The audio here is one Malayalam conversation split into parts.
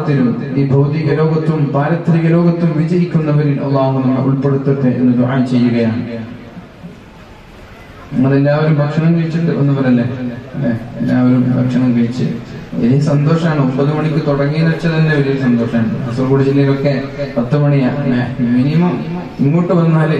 ആഖിറത്തിലും ഈ ഭൗതിക ലോകത്തും പാരത്രിക ലോകത്തും വിജയിക്കുന്നവരിൽ അല്ലാഹു നമ്മെ ഉൾപ്പെടുത്തട്ടെ എന്ന് ദുആ ചെയ്യുകയാണ്. നമ്മളെല്ലാവരും ഭക്ഷണം കഴിച്ചിട്ട് വന്നവരല്ലേ? എല്ലാവരും ഭക്ഷണം കഴിച്ച് വലിയ സന്തോഷമാണ്. 9 മണിക്ക് തുടങ്ങിയെന്ന് വെച്ചാൽ തന്നെ വലിയ സന്തോഷമാണ്. കാസർഗോഡ് ജില്ലയിലൊക്കെ 10 മണിയാണ് മിനിമം. ഇങ്ങോട്ട് വന്നാല്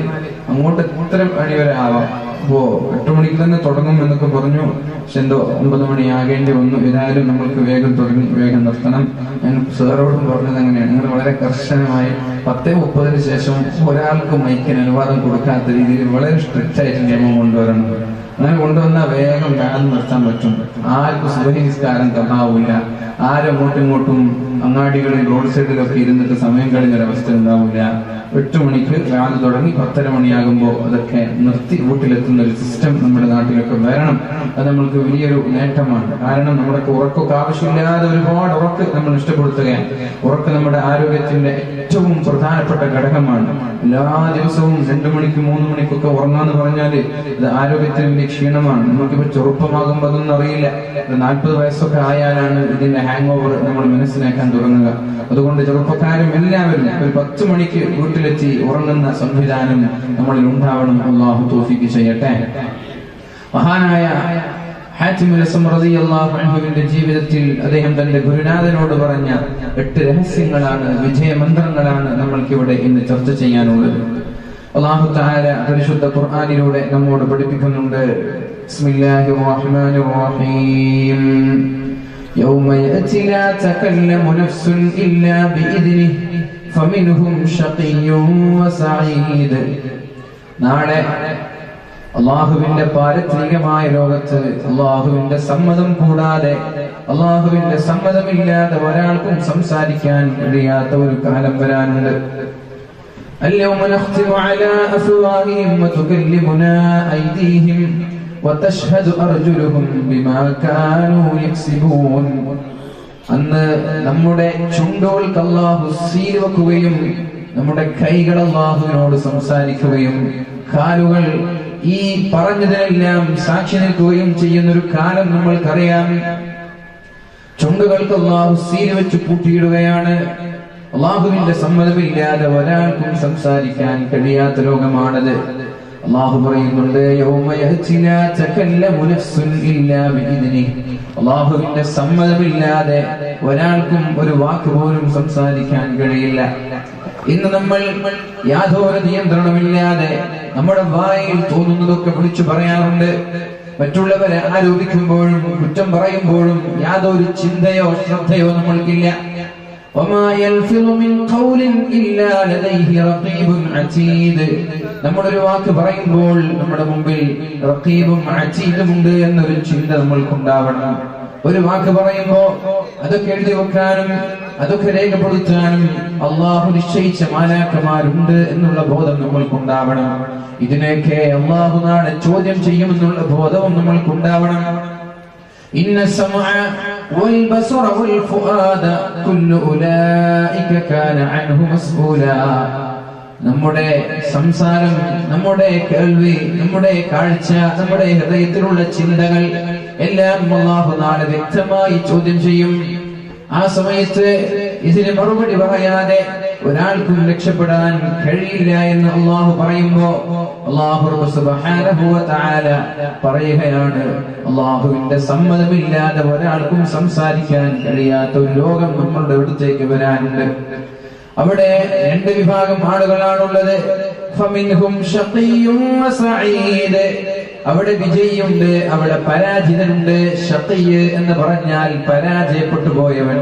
അങ്ങോട്ട് എത്ര മണി വരെ ആവാം. അപ്പോ 8 മണിക്ക് തന്നെ തുടങ്ങും എന്നൊക്കെ പറഞ്ഞു. പക്ഷെ എന്തോ 9 മണി ആകേണ്ടി വന്നു. ഏതായാലും നമ്മൾക്ക് വേഗം തുടങ്ങി വേഗം നിർത്തണം. ഞാൻ സാറോടും പറഞ്ഞത് അങ്ങനെയാണ്, നിങ്ങൾ വളരെ കർശനമായി 10:30 ശേഷം ഒരാൾക്ക് മൈക്കിന് അനുവാദം കൊടുക്കാത്ത രീതിയിൽ വളരെ സ്ട്രിക്റ്റ് ആയിട്ട് നിയമം കൊണ്ടുവരണം. അങ്ങനെ കൊണ്ടുവന്നാൽ വേഗം വേണം നിർത്താൻ പറ്റും. ആർക്കും സുബഹി നിസ്കാരം തന്നാവില്ല. ആരും അങ്ങോട്ടും ഇങ്ങോട്ടും അങ്ങാടികളിൽ റോഡ് സൈഡിലൊക്കെ ഇരുന്നിട്ട് സമയം കഴിഞ്ഞൊരവസ്ഥ ഉണ്ടാവില്ല. 8 മണിക്ക് രാവിലെ തുടങ്ങി 10:30 മണിയാകുമ്പോൾ അതൊക്കെ നിർത്തി വീട്ടിലെത്തുന്ന ഒരു സിസ്റ്റം നമ്മുടെ നാട്ടിലൊക്കെ വരണം. അത് നമ്മൾക്ക് വലിയൊരു നേട്ടമാണ്. കാരണം നമ്മുടെ ഉറക്കൊക്കെ ആവശ്യമില്ലാതെ ഒരുപാട് ഉറക്ക് നമ്മൾ നഷ്ടപ്പെടുത്തുകയാണ്. ഉറക്ക് നമ്മുടെ ആരോഗ്യത്തിന്റെ ഏറ്റവും പ്രധാനപ്പെട്ട ഘടകമാണ്. എല്ലാ ദിവസവും 2 മണിക്ക് 3 മണിക്കൊക്കെ ഉറങ്ങാന്ന് പറഞ്ഞാല് അത് ആരോഗ്യത്തിന് വലിയ ക്ഷീണമാണ്. നമുക്കിപ്പോ ചെറുപ്പമാകുമ്പോൾ അതൊന്നും അറിയില്ല. 40 വയസ്സൊക്കെ ആയാലാണ് ഇതിന്റെ ഹാങ് ഓവർ നമ്മൾ മനസ്സിലാക്കാൻ തുടങ്ങുക. അതുകൊണ്ട് ചെറുപ്പക്കാരും എല്ലാവരും ഒരു 10 മണിക്ക് വീട്ടിലെത്തി ഉറങ്ങുന്ന സംവിധാനം നമ്മളിൽ ഉണ്ടാവണം. അല്ലാഹു തൗഫീഖ് ചെയ്യട്ടെ. മഹാനായ ഹാത്തിമുൽ അസ്സം റളിയല്ലാഹു അൻഹുവിന്റെ ജീവിതത്തിൽ അദ്ദേഹം തന്റെ ഗുരുനാഥനോട് പറഞ്ഞ 8 രഹസ്യങ്ങളാണ്, വിജയമന്ത്രങ്ങളാണ് നമ്മൾക്കിവിടെ ഇന്ന് ചർച്ച ചെയ്യാനുള്ളത്. അല്ലാഹു തആല പരിശുദ്ധ ഖുർആനിലൂടെ നമ്മോട് പഠിപ്പിക്കുന്നുണ്ട്. ബിസ്മില്ലാഹിർ റഹ്മാനിർ റഹീം. യൗമ യഅതി ലാ തകല്ലമു നഫ്സുൻ ഇല്ലാ ബിഇദ്നിഹി ഫമിൻഹും ശഖിയ്യുൻ വസഈദ്. നാളെ അള്ളാഹുവിന്റെ പാരത്രികമായ ലോകത്ത് അള്ളാഹുവിന്റെ സമ്മതം കൂടാതെ, അള്ളാഹുവിന്റെ സമ്മതമില്ലാതെ ഒരാൾക്കും സംസാരിക്കാൻ കഴിയാത്ത ഒരു കാലം വരാനുണ്ട്. اليوم نختم على أفواههم وتكلمنا أيديهم وتشهد أرجلهم بما كانوا يكسبون. അന്ന് നമ്മുടെ ചുണ്ടുകൾക്ക് അല്ലാഹു സീൽ വെക്കുകയും നമ്മുടെ കൈകൾ അല്ലാഹുവിനോട് സംസാരിക്കുകയും കാലുകൾ ഈ പറഞ്ഞതിനെല്ലാം സാക്ഷി നിൽക്കുകയും ചെയ്യുന്നൊരു കാലം നമ്മൾക്കറിയാം. ചുണ്ടുകൾക്ക് അല്ലാഹു സീൽ വെച്ച് പൂട്ടിയിടുകയാണ്. അള്ളാഹുവിന്റെ സമ്മതമില്ലാതെ ഒരാൾക്കും സംസാരിക്കാൻ കഴിയാത്ത ലോകമാണത്. അള്ളാഹു പറയുന്നുണ്ട്, യൗമ യഅതി ലാ തകല്ലമു നഫ്സുൻ ഇല്ലാ ബിഇദ്നിഹി. അള്ളാഹുവിന്റെ സമ്മതമില്ലാതെ ഒരാൾക്കും ഒരു വാക്ക് പോലും സംസാരിക്കാൻ കഴിയില്ല. ഇന്ന് നമ്മൾ യാതൊരു നിയന്ത്രണമില്ലാതെ നമ്മുടെ വായിൽ തോന്നുന്നതൊക്കെ വിളിച്ചു പറയാറുണ്ട്. മറ്റുള്ളവരെ ആരോപിക്കുമ്പോഴും കുറ്റം പറയുമ്പോഴും യാതൊരു ചിന്തയോ ശ്രദ്ധയോ നമ്മൾക്കില്ല. وما يلفظ من قول إلا لديه رقيب عتيد. നമ്മളൊരു വാക്ക് പറയുമ്പോൾ നമ്മുടെ മുമ്പിൽ റഖീബും അതീദും ഉണ്ട് എന്നൊരു ചിന്ത നമ്മൾക്കുണ്ടാവണം. ഒരു വാക്ക് പറയുമ്പോൾ അതൊക്കെ എഴുതി വെക്കാനും അതൊക്കെ രേഖപ്പെടുത്താനും അള്ളാഹു നിശ്ചയിച്ച മാലാഖമാരുണ്ട് എന്നുള്ള ബോധം നമ്മൾക്കുണ്ടാവണം. ഇതിനെയൊക്കെ അള്ളാഹു നാളെ ചോദ്യം ചെയ്യുമെന്നുള്ള ബോധവും നമ്മൾക്കുണ്ടാവണം. إن السمع والبصر والفؤاد كل أولئك كان عنه مسؤولا. നമ്മുടെ സംസാരം, നമ്മുടെ കേൾവി, നമ്മുടെ കാഴ്ച, നമ്മുടെ ഹൃദയത്തിലുള്ള ചിന്തകൾ എല്ലാം അല്ലാഹു നാളെ വ്യക്തമായി ചോദ്യം ചെയ്യും. ആ സമയത്ത് ഇതിന് മറുപടി പറയാതെ ഒരാൾക്കും രക്ഷപ്പെടാൻ കഴിയില്ല എന്ന് അല്ലാഹു പറയുമ്പോ അല്ലാഹു സുബ്ഹാനഹു വ തആല പറയുകയാണ്, അല്ലാഹുവിന്റെ സമ്മതമില്ലാതെ ഒരാൾക്കും സംസാരിക്കാൻ കഴിയാത്ത ഒരു ലോകം നമ്മളുടെ അടുത്തേക്ക് വരാനുണ്ട്. അവിടെ 2 വിഭാഗം ആളുകളാണുള്ളത്. ഫമിൻഹും ശഖിയ്യുൻ വസഈദ്. അവിടെ വിജയിയുണ്ട്, അവിടെ പരാജിതനുണ്ട്. ശഖിയ് എന്ന് പറഞ്ഞാൽ പരാജയപ്പെട്ടു പോയവൻ,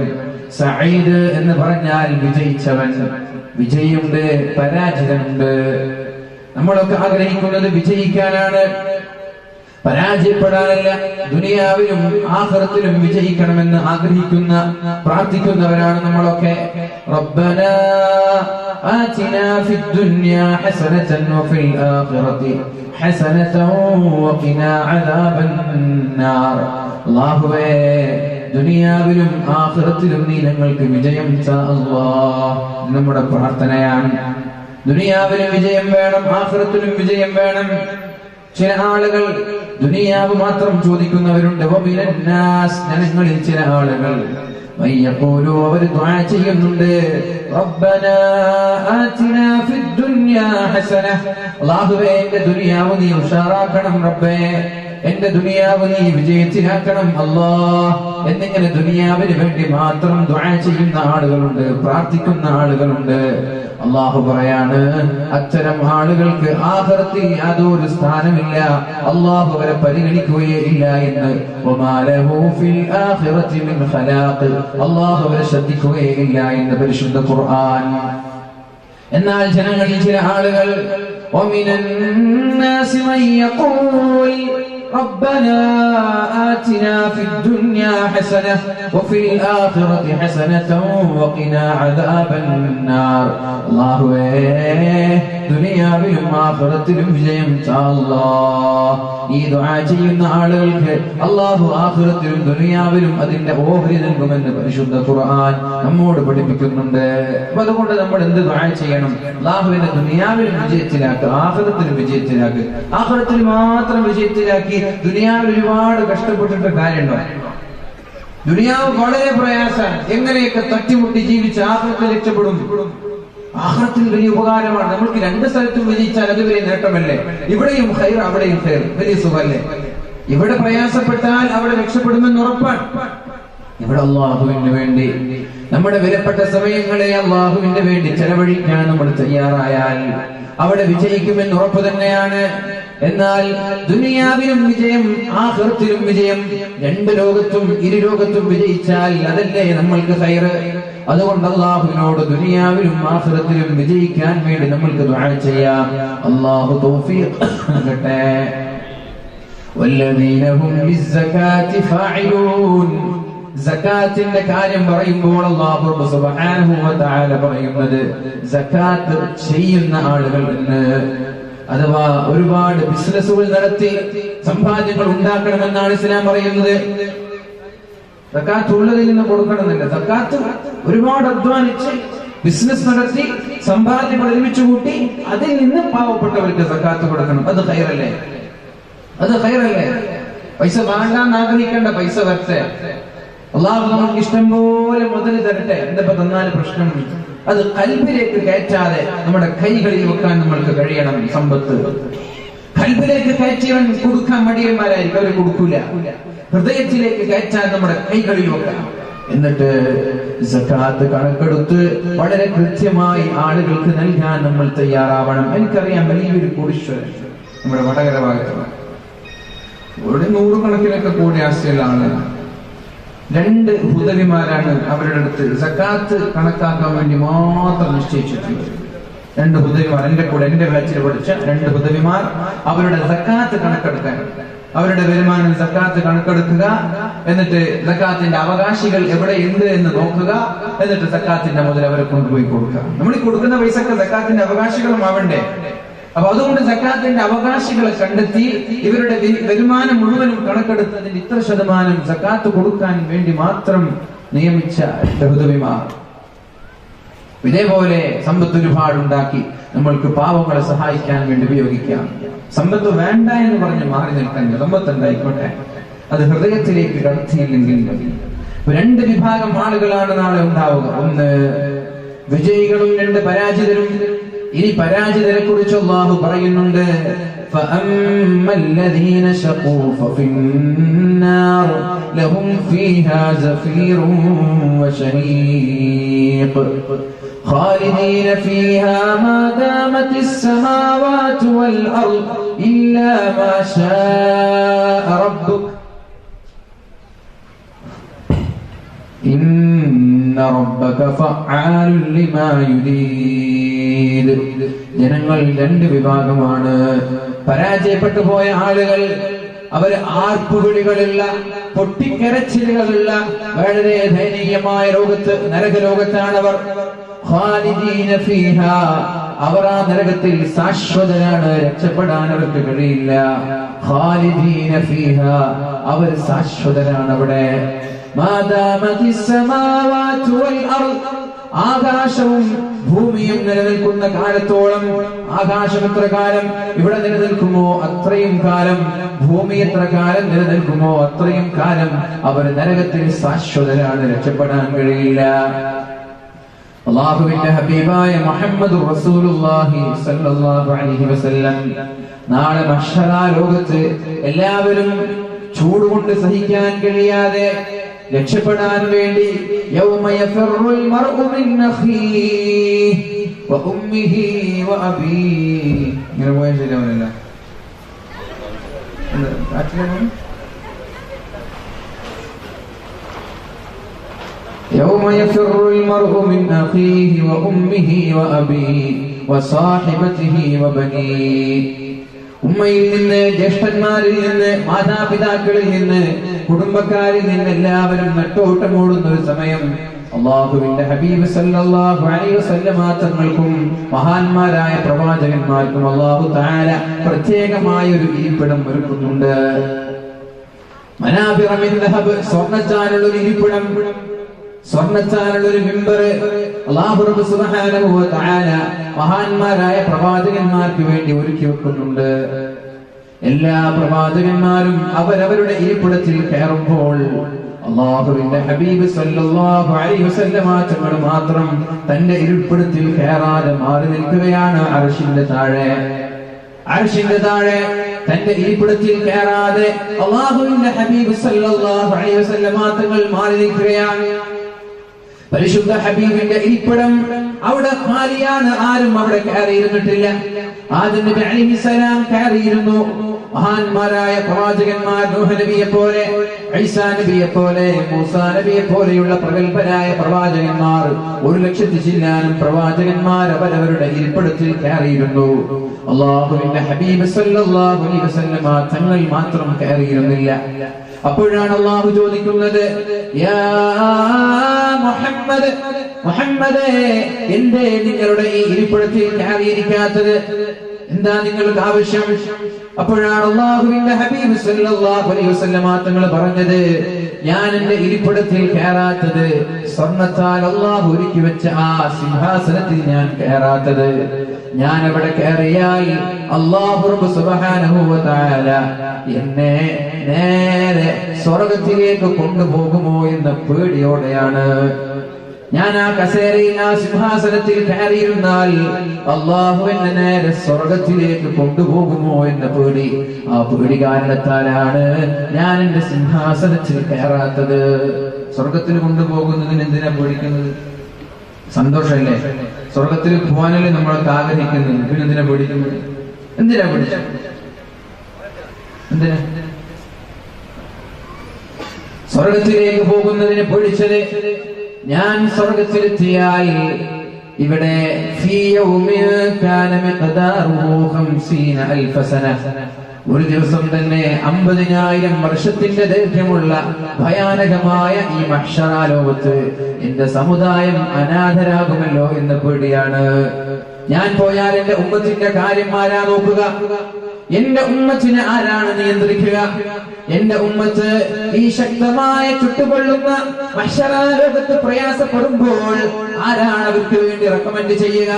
സഈദ് എന്ന് പറഞ്ഞാൽ വിജയിച്ചവൻ. വിജയിയുണ്ട്, പരാജിതനുണ്ട്. നമ്മളൊക്കെ ആഗ്രഹിക്കുന്നത് വിജയിക്കാനാണ്, പരാജയപ്പെടാനല്ല. ദുനിയാവിലും ആഖിറത്തിലും വിജയിക്കണമെന്ന് ആഗ്രഹിക്കുന്ന പ്രാർത്ഥിക്കുന്നവരാണ് നമ്മളൊക്കെ. റബ്ബനാ ആതിനാ ഫിദ് ദുനിയാ ഹസനതൻ വഫിൽ ആഖിറതി ഹസനതൻ വഖിനാ അദാബന്നാർ. അല്ലാഹുവേ, ദുനിയാവിലും ആഖിറത്തിലും നീ ഞങ്ങൾക്ക് വിജയം താ അല്ലാഹ്. നമ്മുടെ പ്രാർത്ഥനയാണ്. ദുനിയാവിലും വിജയം വേണം, ആഖിറത്തിലും വിജയം വേണം. ചില ആളുകൾ ദുനിയാവ് മാത്രം ചോദിക്കുന്നവരുണ്ട്. ജനങ്ങളിൽ ചില ആളുകൾ വയഖൂലു അവർ ദുആ ചെയ്യുന്നുണ്ട് റബ്ബനാ ആതിനാ ഫിദ് ദുനിയാ ഹസന അല്ലാഹുവേ എന്റെ ദുനിയാവ് നീ ഉഷാറാക്കണം റബ്ബേ എന്റെ ദുനിയാവ് നീ വിജയത്തിലാക്കണം അല്ലാഹ് എന്നിങ്ങനെ ദുനിയാവിന് വേണ്ടി മാത്രം ദുആ ചെയ്യുന്ന ആളുകളുണ്ട് പ്രാർത്ഥിക്കുന്ന ആളുകളുണ്ട് അല്ലാഹു പറയാണ് അത്തരം ആളുകൾക്ക് ആഖിറത്തിൽ യാതൊരു സ്ഥാനമില്ല അല്ലാഹു അവരെ പരിഗണിക്കുകയില്ല എന്ന് വമാലഹു ഫിൽ ആഖിറതി മിൻ ഖലാഖ് അല്ലാഹു അവരെ ശ്രദ്ധിക്കുകയില്ല എന്ന് പരിശുദ്ധ ഖുർആൻ എന്നാൽ ജനങ്ങളിൽ ചില ആളുകൾ വമിനൻ നാസി മൻ യഖൂൽ ربنا آتنا في الدنيا حسنة وفي الآخرة حسنة وقنا عذاب النار الله ദുനിയാവിലും ആഖിറത്തിലും വിജയം അല്ലാഹ് ഈ ദുആ ചെയ്യുന്ന ആളുകൾക്ക് അല്ലാഹു ആഖിറത്തിലും ദുനിയാവിലും അതിന്റെ ഓഹരി നൽകുമെന്ന് പരിശുദ്ധ ഖുർആൻ നമ്മോട് പഠിപ്പിക്കുന്നുണ്ട്. അപ്പോൾ അതുകൊണ്ട് നമ്മൾ എന്ത് ദുആ ചെയ്യണം? അല്ലാഹുവിനെ ദുനിയാവിലും വിജയത്തിലാക്കുക, ആഖിറത്തിലും വിജയത്തിലാക്കുക. ആഖിറത്തിൽ മാത്രം വിജയത്തിലാക്കി ദുനിയാവിൽ ഒരുപാട് കഷ്ടപ്പെട്ടിട്ട് കാര്യമുണ്ടോ? ദുനിയാവ് വളരെ പ്രയാസം, എങ്ങനെയൊക്കെ തട്ടിമുട്ടി ജീവിച്ച് ആഖിറത്തിൽ രക്ഷപ്പെടും. ആഖിറത്തിൽ വലിയ ഉപകാരമാണ്. നമ്മൾക്ക് രണ്ട് സ്ഥലത്തും വിജയിച്ചാൽ അത് വലിയ നേട്ടമല്ലേ? ഇവിടെയും ഖൈർ അവിടെയും ഖൈർ, വലിയ സുഖമല്ലേ? ഇവിടെ പ്രയാസപ്പെട്ടാൽ അവിടെ രക്ഷപ്പെടുമെന്ന് ഉറപ്പാണ്. ഇവിടെ അല്ലാഹുവിന് വേണ്ടി നമ്മുടെ വിലപ്പെട്ട സമയങ്ങളെ അല്ലാഹുവിന് വേണ്ടി ചെലവഴിക്കാൻ നമ്മൾ തയ്യാറായാൽ അവിടെ വിജയിക്കുമെന്ന് ഉറപ്പ് തന്നെയാണ്. എന്നാൽ ദുനിയാവിലും വിജയം ആഖിറത്തിലും വിജയം, രണ്ട് ലോകത്തും ഇരു ലോകത്തും വിജയിച്ചാൽ അതല്ലേ നമ്മൾക്ക് ഖൈർ. അതുകൊണ്ട് അല്ലാഹുവിനോട് ദുനിയാവിലും ആഖിറത്തിലും വിജയിക്കാൻ വേണ്ടി നമ്മൾക്ക് ദുആ ചെയ്യാം. അല്ലാഹു തൗഫീഖ് നൽകട്ടെ. വല്ലദീന ഹും ലിസ്സകാത്തി ഫാഇലൂൻ സകാത്തിന്റെ കാര്യം പറയുമ്പോൾ അല്ലാഹു സുബ്ഹാനഹു വ തആല പറയുന്നത് സകാത്ത് ചെയ്യുന്ന ആളുകൾ എന്ന്, അഥവാ ഒരുപാട് ബിസിനസ്സുകൾ നടത്തി സമ്പാദ്യങ്ങൾ ഉണ്ടാക്കണമെന്നാണ് ഇസ്ലാം പറയുന്നത്. സകാത്ത് ഉള്ളതിൽ നിന്ന് കൊടുക്കണമെന്നില്ല. സകാത്ത് ഒരുപാട് അധ്വാനിച്ച് ബിസിനസ് നടത്തി സമ്പാദ്യങ്ങൾ ഒരുമിച്ച് കൂട്ടി അതിൽ നിന്ന് പാവപ്പെട്ടവർക്ക് സകാത്ത് കൊടുക്കണം. അത് ഖൈറല്ലേ? അത് ഖൈറല്ലേ? പൈസ വേണ്ടാന്ന് ആഗ്രഹിക്കേണ്ട, പൈസ വരട്ടെ. അല്ലാഹു നമുക്ക് ഇഷ്ടം പോലെ മുതൽ തരട്ടെ. എന്തിപ്പോ തന്നാലും പ്രശ്നം. അത് ഖൽബിലേക്ക് കയറ്റാതെ നമ്മുടെ കൈകളിൽ വെക്കാൻ നമ്മൾക്ക് കഴിയണം. സമ്പത്ത് ഖൽബിലേക്ക് കയറ്റിയവൻ കൊടുക്കാൻ മടിയന്മാരായിരിക്കും, അവർ കൊടുക്കൂല. ഹൃദയത്തിലേക്ക് കയറ്റാൻ നമ്മുടെ കൈകളിൽ വെക്കാം. എന്നിട്ട് സകാത്ത് കണക്കെടുത്ത് വളരെ കൃത്യമായി ആളുകൾക്ക് നൽകാൻ നമ്മൾ തയ്യാറാവണം. എനിക്കറിയാം വലിയൊരു കോടീശ്വരൻ നമ്മുടെ വടകര ഭാഗത്താണ്, ഒരു 100 കണക്കിനൊക്കെ കോടി ആസ്തിയുള്ള ആളാണ്. 2 ഹുദവിമാരാണ് അവരുടെ അടുത്ത് സകാത്ത് കണക്കാക്കാൻ വേണ്ടി മാത്രം നിശ്ചയിച്ചിട്ടുള്ളത്. 2 ഹുദവിമാർ, എന്റെ കൂടെ എന്റെ ബാച്ചിൽ പഠിച്ച 2 ഹുദവിമാർ അവരുടെ സകാത്ത് കണക്കെടുക്കാൻ, അവരുടെ വരുമാനം സകാത്ത് കണക്കെടുക്കുക, എന്നിട്ട് സകാത്തിന്റെ അവകാശികൾ എവിടെയുണ്ട് എന്ന് നോക്കുക, എന്നിട്ട് സകാത്തിന്റെ മുതൽ അവരെ കൊണ്ടുപോയി കൊടുക്കുക. നമ്മൾ ഈ കൊടുക്കുന്ന പൈസക്ക് സകാത്തിന്റെ അവകാശികളും ആവണ്ടേ? അപ്പൊ അതുകൊണ്ട് സകാത്തിന്റെ അവകാശികളെ കണ്ടെത്തി ഇവരുടെ വരുമാനം മുഴുവനും കണക്കെടുത്തതിന്റെ ഇത്ര ശതമാനം സകാത്ത് കൊടുക്കാൻ വേണ്ടി മാത്രം നിയമിച്ച ഹുദവിമാർ. ഇതേപോലെ സമ്പത്ത് ഒരുപാടുണ്ടാക്കി നമ്മൾക്ക് പാവങ്ങളെ സഹായിക്കാൻ വേണ്ടി ഉപയോഗിക്കാം. സമ്പത്ത് വേണ്ട എന്ന് പറഞ്ഞ് മാറി നിൽക്കാൻ, സമ്പത്ത് ഉണ്ടായിക്കോട്ടെ, അത് ഹൃദയത്തിലേക്ക് കടത്തിയില്ലെങ്കിൽ മതി. 2 വിഭാഗം ആളുകളാണ് നാളെ ഉണ്ടാവുക. ഒന്ന് വിജയികളും 2 പരാജിതരും. ഇനി പരാജിതരെ കുറിച്ച് അല്ലാഹു പറയുന്നുണ്ട്. فَأَمَّا الَّذِينَ شَقُوا فَفِي النَّارِ لَهُمْ فِيهَا زَفِيرٌ وَشَهِيقٌ خَالِدِينَ فِيهَا مَا دَامَتِ السَّمَاوَاتُ وَالْأَرْضُ إِلَّا مَا شَاءَ رَبُّكَ إِنَّ رَبَّكَ فَعَّالٌ لِمَا يُرِيدُ. ജനങ്ങൾ 2 വിഭാഗമാണ്. പരാജയപ്പെട്ടു പോയ ആളുകൾ, അവർ ആർപ്പുവിളികളുള്ള, പൊട്ടിക്കരച്ചിലുകളുള്ള, വളരെ ദയനീയമായ ലോകത്ത്, നരകലോകത്താണ് അവർ. ഖാലിദീന ഫീഹാ, അവർ ആ നരകത്തിൽ ശാശ്വതരാണ്, രക്ഷപ്പെടാൻ അവർക്ക് കഴിയില്ല. ഖാലിദീന ഫീഹാ, അവർ ശാശ്വതരാണ് അവിടെ. മാ ദാമതിസ് സമാവാതു വൽ അർദ്, ആകാശവും ഭൂമിയും നിലനിൽക്കുന്ന കാലത്തോളം, ആകാശം എത്ര കാലം ഇവിടെ നിലനിൽക്കുമോ അത്രയും കാലം, ഭൂമി എത്ര കാലം നിലനിൽക്കുമോ അത്രയും കാലം അവർ നരകത്തിൽ ശാശ്വതരാണ്, രക്ഷപ്പെടാൻ കഴിയില്ല. അല്ലാഹുവിന്റെ ഹബീബായ മുഹമ്മദുർ റസൂലുള്ളാഹി സ്വല്ലല്ലാഹു അലൈഹി വസല്ലം നാളെ മഹ്ശറ ലോകത്ത് എല്ലാവരും ചൂടുകൊണ്ട് സഹിക്കാൻ കഴിയാതെ രക്ഷപ്പെടാൻ വേണ്ടി യൗമ യഫറുൽ മർഉ മിൻ അഖീഹി വ ഉമ്മിഹി വ അബീഹി, ഇങ്ങനെ പോയാൽ ശരിയാവില്ല. يوم يفر المرء من أخيه وأمه وأبيه وصاحبته وبنيه. ഉമ്മയിൽ നിന്ന്, ജ്യേഷ്ഠന്മാരിൽ നിന്ന്, മാതാപിതാക്കളിൽ നിന്ന്, കുടുംബക്കാരിൽ നിന്ന് എല്ലാവരും നെട്ടോട്ടമോടുന്ന ഒരു സമയം അല്ലാഹുവിന്റെ ഹബീബ് സല്ലല്ലാഹു അലൈഹി വസല്ലമ തങ്ങൾക്കും മഹാന്മാരായ പ്രവാചകന്മാർക്കും അല്ലാഹു തആല പ്രത്യേകമായ ഒരു ഇരിപ്പിടം ഒരുക്കുന്നുണ്ട്. മനാബിറ മിൻ ദഹബ്, സ്വർണ്ണച്ചാലുള്ള ഒരു ഇരിപ്പിടം, സ്വർണ്ണച്ചാലുള്ള ഒരു മിമ്പർ അല്ലാഹു റബ്ബ് സുബ്ഹാനഹു വ തആല മഹാന്മാരായ പ്രവാചകന്മാർക്ക് വേണ്ടി ഒരുക്കി വെക്കുന്നുണ്ട്. എല്ലാ പ്രവാചകന്മാരും അവരവരുടെ ഇരിപ്പിടത്തിൽ കയറുമ്പോൾ അല്ലാഹുവിന്റെ ഹബീബ് സല്ലല്ലാഹു അലൈഹി വസല്ലമ തങ്ങൾ മാത്രം തന്റെ ഇരിപ്പിടത്തിൽ കയറാതെ മാറി നിൽക്കുകയാണ്. അർശിന്റെ താഴെ, അർശിന്റെ താഴെ തന്റെ ഇരിപ്പിടത്തിൽ കയറാതെ അല്ലാഹുവിന്റെ ഹബീബ് സല്ലല്ലാഹു അലൈഹി വസല്ലമ തങ്ങൾ മാറി നിൽക്കുകയാണ്. പരിശുദ്ധ ഹബീബിന്റെ ഇരിപ്പിടം അവിടെ ഖാലിയാണ്, ആരും അവിടെ കയറിയിരുന്നിട്ടില്ല. ആദം നബി അലൈഹിസ്സലാം കയറിയിരുന്നു. മഹാന്മാരായ പ്രവാചകന്മാർ നൂഹ് നബിയെ പോലെ, ഈസാ നബിയെ പോലെ, മൂസാ നബിയെ പോലെയുള്ള പ്രഗൽഭരായ പ്രവാചകന്മാർ 1,00,000 ചില്ലാനും പ്രവാചകന്മാർ അവരവരുടെ ഇരിപ്പിടത്തിൽ കയറിയിരുന്നു. അല്ലാഹുവിന്റെ ഹബീബ് സല്ലല്ലാഹു അലൈഹി വസല്ലമ തങ്ങൾ മാത്രം കയറിയിരുന്നില്ല. അപ്പോഴാണ് അല്ലാഹു ചോദിക്കുന്നത്, യാ മുഹമ്മദ്, മുഹമ്മദേ, എന്തേ നിങ്ങളുടെ ഈ ഇരിപ്പിടത്തിൽ കയറിയിരിക്കാത്തത്? എന്താ നിങ്ങൾക്ക് ആവശ്യം? അപ്പോഴാണ് അല്ലാഹുവിന്റെ ഹബീബ് സല്ലല്ലാഹു അലൈഹി വസല്ലമ തങ്ങൾ പറഞ്ഞത്, ഞാൻ എന്റെ ഇരിപ്പിടത്തിൽ കയറാത്തത് സ്വർണ്ണത്താൽ അല്ലാഹു ഒരുക്കി വെച്ച ആ സിംഹാസനത്തിൽ ഞാൻ കയറാത്തത്, ഞാൻ അവിടെ കയറിയാൽ അല്ലാഹു റബ്ബ് സുബ്ഹാനഹു വ തആല എന്നെ നേരെ സ്വർഗ്ഗത്തിലേക്ക് കൊണ്ടുപോകുമോ എന്ന പേടിയോടെയാണ്. ഞാൻ ആ കസേരയിൽ, ആ സിംഹാസനത്തിൽ കയറിയിരുന്നാൽ അല്ലാഹു എന്നെ നേരെ സ്വർഗ്ഗത്തിലേക്ക് കൊണ്ടുപോകുമോ എന്ന പേടി, ആ പേടി കാരണത്താലാണ് ഞാൻ എന്റെ സിംഹാസനത്തിൽ കയറാത്തത്. സ്വർഗ്ഗത്തിൽ കൊണ്ടുപോകുന്നതിന് എന്തിനാ പേടിക്കുന്നത്? സന്തോഷമല്ലേ? സ്വർഗ്ഗത്തിൽ പോകാനല്ലേ നമ്മളൊക്കെ ആഗ്രഹിക്കുന്നത്, പിന്നെ എന്തിനാ പേടിക്കുന്നത്? എന്തിനാ പേടിച്ചത്? എന്തിനാ സ്വർഗ്ഗത്തിലേക്ക് പോകുന്നതിന് പേടിച്ചത്? ഞാൻ സ്വർഗ്ഗത്തിലെത്തിയാൽ ഇവിടെ ഒരു ദിവസം തന്നെ 50,000 വർഷത്തിന്റെ ദൈർഘ്യമുള്ള ഭയാനകമായ ഈ മഹ്ശറ ലോകത്ത് എന്റെ സമുദായം അനാഥരാകുമല്ലോ എന്ന പേടിയാണ്. ഞാൻ പോയാൽ എന്റെ ഉമ്മത്തിന്റെ കാര്യം ആരാ നോക്കുക? എന്റെ ഉമ്മത്തിനെ ആരാണ് നിയന്ത്രിക്കുക? എന്റെ ഉമ്മത്ത് ഈ ശക്തമായ ചുട്ടുകൊള്ളുന്ന മഹ്ശറ ലോകത്ത് പ്രയാസപ്പെടുമ്പോൾ ആരാണ് അവർക്ക് വേണ്ടി റെക്കമെൻഡ് ചെയ്യുക?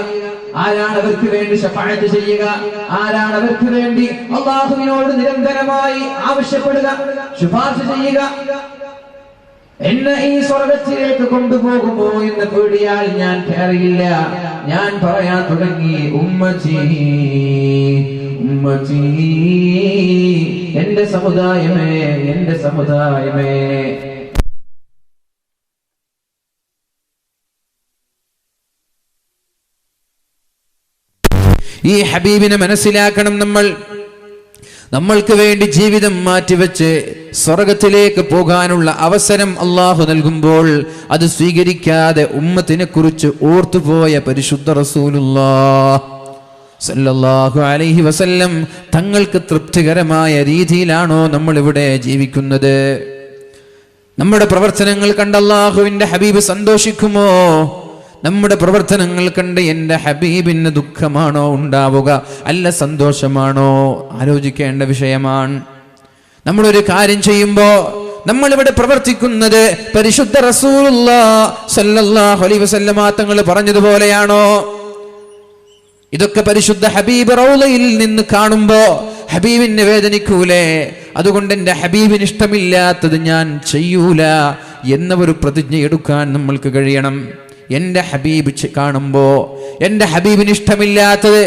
ആരാണ് അവർക്ക് വേണ്ടി ശഫാഅത്ത് ചെയ്യുക? ആരാണ് അവർക്ക് വേണ്ടി അല്ലാഹുവിനോട് നിരന്തരമായി ആവശ്യപ്പെടുക, ശുപാർശ ചെയ്യുക? എന്നെ ഈ സ്വർഗ്ഗത്തിലേക്ക് കൊണ്ടുപോകുമോ എന്ന് പേടിയാൽ ഞാൻ കയറിയില്ല. ഞാൻ പറയാൻ തുടങ്ങി, ഉമ്മച്ചി, ഉമ്മച്ചി, എന്റെ സമുദായമേ, എന്റെ സമുദായമേ. ഈ ഹബീബിനെ മനസ്സിലാക്കണം നമ്മൾ. നമ്മൾക്ക് വേണ്ടി ജീവിതം മാറ്റിവെച്ച് സ്വർഗത്തിലേക്ക് പോകാനുള്ള അവസരം അല്ലാഹു നൽകുമ്പോൾ അത് സ്വീകരിക്കാതെ ഉമ്മത്തിനെ കുറിച്ച് ഓർത്തുപോയ പരിശുദ്ധ റസൂലുള്ളാഹ് സല്ലല്ലാഹു അലൈഹി വസല്ലം തങ്ങൾക്ക് തൃപ്തികരമായ രീതിയിലാണോ നമ്മൾ ഇവിടെ ജീവിക്കുന്നത്? നമ്മുടെ പ്രവർത്തനങ്ങൾ കണ്ട് അല്ലാഹുവിന്റെ ഹബീബ് സന്തോഷിക്കുമോ? നമ്മുടെ പ്രവർത്തനങ്ങൾ കണ്ട് എൻ്റെ ഹബീബിന് ദുഃഖമാണോ ഉണ്ടാവുക, അല്ല സന്തോഷമാണോ? ആലോചിക്കേണ്ട വിഷയമാണ്. നമ്മളൊരു കാര്യം ചെയ്യുമ്പോൾ നമ്മളിവിടെ പ്രവർത്തിക്കുന്നത് പരിശുദ്ധ റസൂലുള്ളാഹി സ്വല്ലല്ലാഹു അലൈഹി വസല്ലമ തങ്ങൾ പറഞ്ഞതുപോലെയാണോ? ഇതൊക്കെ പരിശുദ്ധ ഹബീബ് റൗളയിൽ നിന്ന് കാണുമ്പോ ഹബീബിന് വേദനിക്കൂലേ? അതുകൊണ്ട് എന്റെ ഹബീബിന് ഇഷ്ടമില്ലാത്തത് ഞാൻ ചെയ്യൂല എന്ന ഒരു പ്രതിജ്ഞ എടുക്കാൻ നമ്മൾക്ക് കഴിയണം. എന്റെ ഹബീബ് കാണുമ്പോ എന്റെ ഹബീബിന് ഇഷ്ടമില്ലാത്തത്,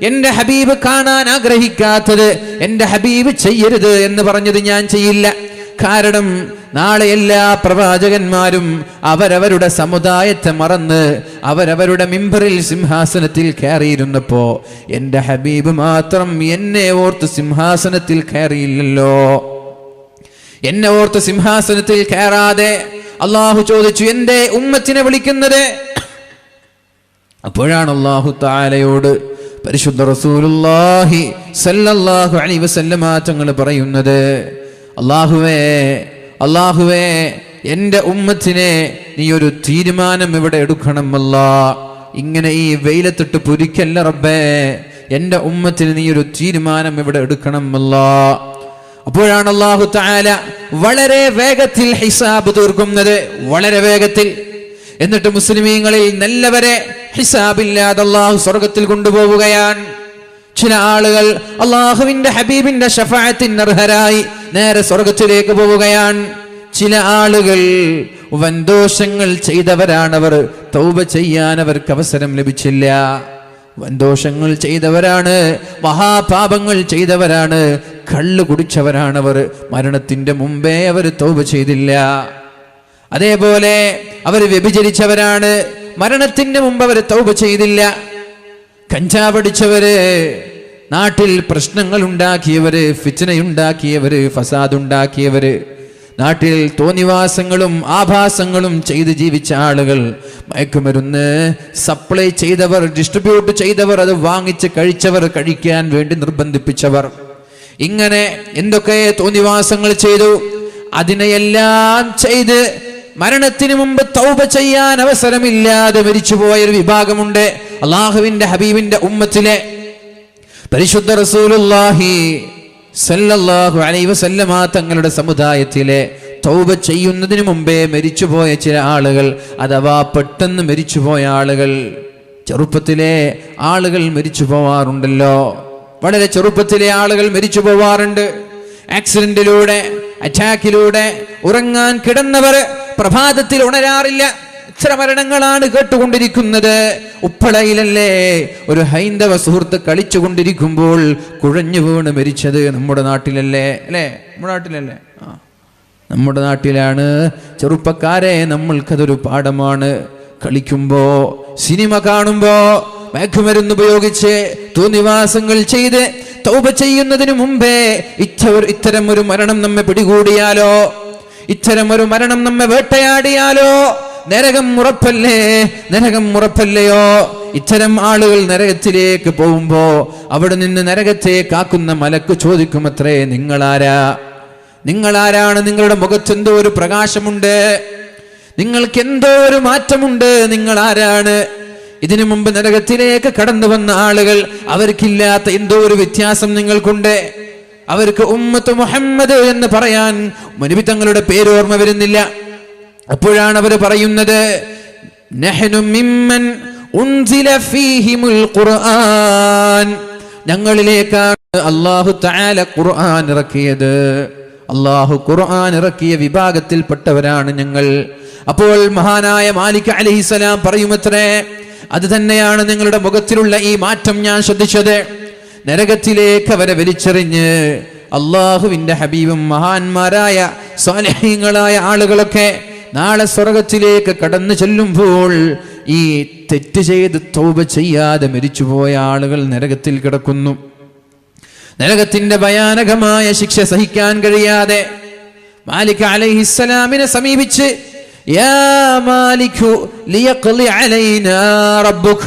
എന്റെ ഹബീബ് കാണാൻ ആഗ്രഹിക്കാത്തത് എന്റെ ഹബീബ് ചെയ്യരുത് എന്ന് പറഞ്ഞത് ഞാൻ ചെയ്യില്ല. കാരണം നാളെ എല്ലാ പ്രവാചകന്മാരും അവരവരുടെ സമുദായത്തെ മറന്ന് അവരവരുടെ മിമ്പറിൽ സിംഹാസനത്തിൽ കയറിയിരുന്നപ്പോ എന്റെ ഹബീബ് മാത്രം എന്നെ ഓർത്ത് സിംഹാസനത്തിൽ കയറിയില്ലല്ലോ. എന്നെ ഓർത്ത് സിംഹാസനത്തിൽ കയറാതെ അള്ളാഹു ചോദിച്ചു, എന്റെ ഉമ്മത്തിനെ വിളിക്കുന്നത്? അപ്പോഴാണ് അള്ളാഹു തആലയോട് പരിശുദ്ധ റസൂലുള്ളാഹി സ്വല്ലല്ലാഹു അലൈഹി വസല്ലമ തങ്ങൾ പറയുന്നത്, അല്ലാഹുവേ എൻ്റെ ഉമ്മത്തിനെ നീ ഒരു തീരുമാനം ഇവിടെ എടുക്കണമല്ല. ഇങ്ങനെ ഈ വെയിലത്തിട്ട് പൊരിക്കല്ല റബ്ബേ, എൻ്റെ ഉമ്മത്തിന് നീ ഒരു തീരുമാനം ഇവിടെ എടുക്കണമല്ല. അപ്പോഴാണ് അല്ലാഹു തആല വളരെ വേഗത്തിൽ ഹിസാബ് തീർക്കുന്നത്, വളരെ വേഗത്തിൽ. എന്നിട്ട് മുസ്ലിമീങ്ങളിൽ നല്ലവരെ ഹിസാബില്ലാതെ അല്ലാഹു സ്വർഗത്തിൽ കൊണ്ടുപോവുകയാണ്. ചില ആളുകൾ അള്ളാഹുവിന്റെ ഹബീബിന്റെ ശഫാഅത്തിന് അർഹരായി നേരെ സ്വർഗത്തിലേക്ക് പോവുകയാണ്. ചില ആളുകൾ വൻദോഷങ്ങൾ ചെയ്തവരാണവർ, തൗബ ചെയ്യാൻ അവർക്ക് അവസരം ലഭിച്ചില്ല. വൻദോഷങ്ങൾ ചെയ്തവരാണ്, മഹാപാപങ്ങൾ ചെയ്തവരാണ്, കള്ളു കുടിച്ചവരാണവർ. മരണത്തിന്റെ മുമ്പേ അവർ തൗബ ചെയ്തില്ല. അതേപോലെ അവർ വ്യഭിചരിച്ചവരാണ്, മരണത്തിന് മുമ്പ് അവർ തൗബ ചെയ്തില്ല. കഞ്ചാവടിച്ചവര്, നാട്ടിൽ പ്രശ്നങ്ങൾ ഉണ്ടാക്കിയവര്, ഫിത്നയുണ്ടാക്കിയവര്, ഫസാദ് ഉണ്ടാക്കിയവര്, നാട്ടിൽ തോന്നിവാസങ്ങളും ആഭാസങ്ങളും ചെയ്ത് ജീവിച്ച ആളുകൾ, മയക്കുമരുന്ന് സപ്ലൈ ചെയ്തവർ, ഡിസ്ട്രിബ്യൂട്ട് ചെയ്തവർ, അത് വാങ്ങിച്ച് കഴിച്ചവർ, കഴിക്കാൻ വേണ്ടി നിർബന്ധിപ്പിച്ചവർ, ഇങ്ങനെ എന്തൊക്കെ തോന്നിവാസങ്ങൾ ചെയ്തു. അതിനെയെല്ലാം ചെയ്ത് മരണത്തിന് മുമ്പ് തൗബ ചെയ്യാൻ അവസരമില്ലാതെ മരിച്ചുപോയൊരു വിഭാഗമുണ്ട്. അള്ളാഹുവിന്റെ ഹബീബിന്റെ ഉമ്മത്തിലെ പരിശുദ്ധ റസൂലുള്ളാഹി സല്ലല്ലാഹു അലൈഹി വസല്ലമ തങ്ങളുടെ സമുദായത്തിലെ തൗബ ചെയ്യുന്നതിന് മുമ്പേ മരിച്ചുപോയ ചില ആളുകൾ, അഥവാ പെട്ടെന്ന് മരിച്ചുപോയ ആളുകൾ. ചെറുപ്പത്തിലെ ആളുകൾ മരിച്ചു പോവാറുണ്ടല്ലോ, വളരെ ചെറുപ്പത്തിലെ ആളുകൾ മരിച്ചു പോവാറുണ്ട്. ആക്സിഡന്റിലൂടെ, അറ്റാക്കിലൂടെ ഉറങ്ങാൻ കിടന്നവർ പ്രഭാതത്തിൽ ഉണരാറില്ല. എത്ര മരണങ്ങളാണ് കേട്ടുകൊണ്ടിരിക്കുന്നത്. ഉപ്പളയിലല്ലേ ഒരു ഹൈന്ദവ സുഹൃത്ത് കളിച്ചുകൊണ്ടിരിക്കുമ്പോൾ കുഴഞ്ഞു വീണ് മരിച്ചത്? നമ്മുടെ നാട്ടിലല്ലേ? അല്ലേ? നമ്മുടെ നാട്ടിലല്ലേ? നമ്മുടെ നാട്ടിലാണ്. ചെറുപ്പക്കാരെ, നമ്മൾക്കതൊരു പാഠമാണ്. കളിക്കുമ്പോ, സിനിമ കാണുമ്പോ, മയക്കുമരുന്ന് ഉപയോഗിച്ച് തോന്നിവാസങ്ങൾ ചെയ്ത് തൗബ ചെയ്യുന്നതിന് മുമ്പേ ഇത്തരം ഒരു മരണം നമ്മെ പിടികൂടിയാലോ, ഇത്തരം ഒരു മരണം നമ്മെ വേട്ടയാടിയാലോ നരകം ഉറപ്പല്ലേ? നരകം ഉറപ്പല്ലയോ? ഇത്തരം ആളുകൾ നരകത്തിലേക്ക് പോകുമ്പോ അവിടെ നിന്ന് നരകത്തെ കാക്കുന്ന മലക്ക് ചോദിക്കുമത്രേ, നിങ്ങളാരാണ്? നിങ്ങളുടെ മുഖത്ത് എന്തോ ഒരു പ്രകാശമുണ്ട്, നിങ്ങൾക്ക് എന്തോ ഒരു മാറ്റമുണ്ട്, നിങ്ങൾ ആരാണ്? ഇതിനു മുമ്പ് നരകത്തിലേക്ക് കടന്നു വന്ന ആളുകൾ, അവർക്കില്ലാത്ത എന്തോ ഒരു വ്യത്യാസം നിങ്ങൾക്കുണ്ട്. അവർക്ക് ഉമ്മത്ത് മുഹമ്മദ് എന്ന് പറയാൻ നബി തങ്ങളുടെ പേര് ഓർമ്മ വരുന്നില്ല. അപ്പോഴാണ് അവർ പറയുന്നത്, നഹ്നു മിമ്മൻ ഉൻസില ഫീഹിമുൽ ഖുർആൻ, ഞങ്ങളിലേക്കാണ് അല്ലാഹു തആല ഖുർആൻ ഇറക്കിയത്. അല്ലാഹു ഖുർആൻ ഇറക്കിയ വിഭാഗത്തിൽപ്പെട്ടവരാണ് ഞങ്ങൾ. അപ്പോൾ മഹാനായ മാലിക് അലൈഹിസ്സലാം പറയുമത്രേ, അത് തന്നെയാണ് നിങ്ങളുടെ മുഖത്തിലുള്ള ഈ മാറ്റം ഞാൻ ശ്രദ്ധിച്ചത്. നരകത്തിലേക്ക് അവരെ വലിച്ചെറിഞ്ഞ് അള്ളാഹുവിന്റെ ഹബീബും മഹാന്മാരായ സ്വാലിഹീങ്ങളായ ആളുകളൊക്കെ നാളെ സ്വർഗത്തിലേക്ക് കടന്നു ചെല്ലുമ്പോൾ ഈ തെറ്റ് ചെയ്ത് തൗബ ചെയ്യാതെ മരിച്ചുപോയ ആളുകൾ നരകത്തിൽ കിടക്കുന്നു. നരകത്തിന്റെ ഭയാനകമായ ശിക്ഷ സഹിക്കാൻ കഴിയാതെ മാലിക് അലൈഹിസ്സലാമിനെ സമീപിച്ച്, യാ മാലികു ലിയഖ്ലി അലൈനാ റബ്ബുക്,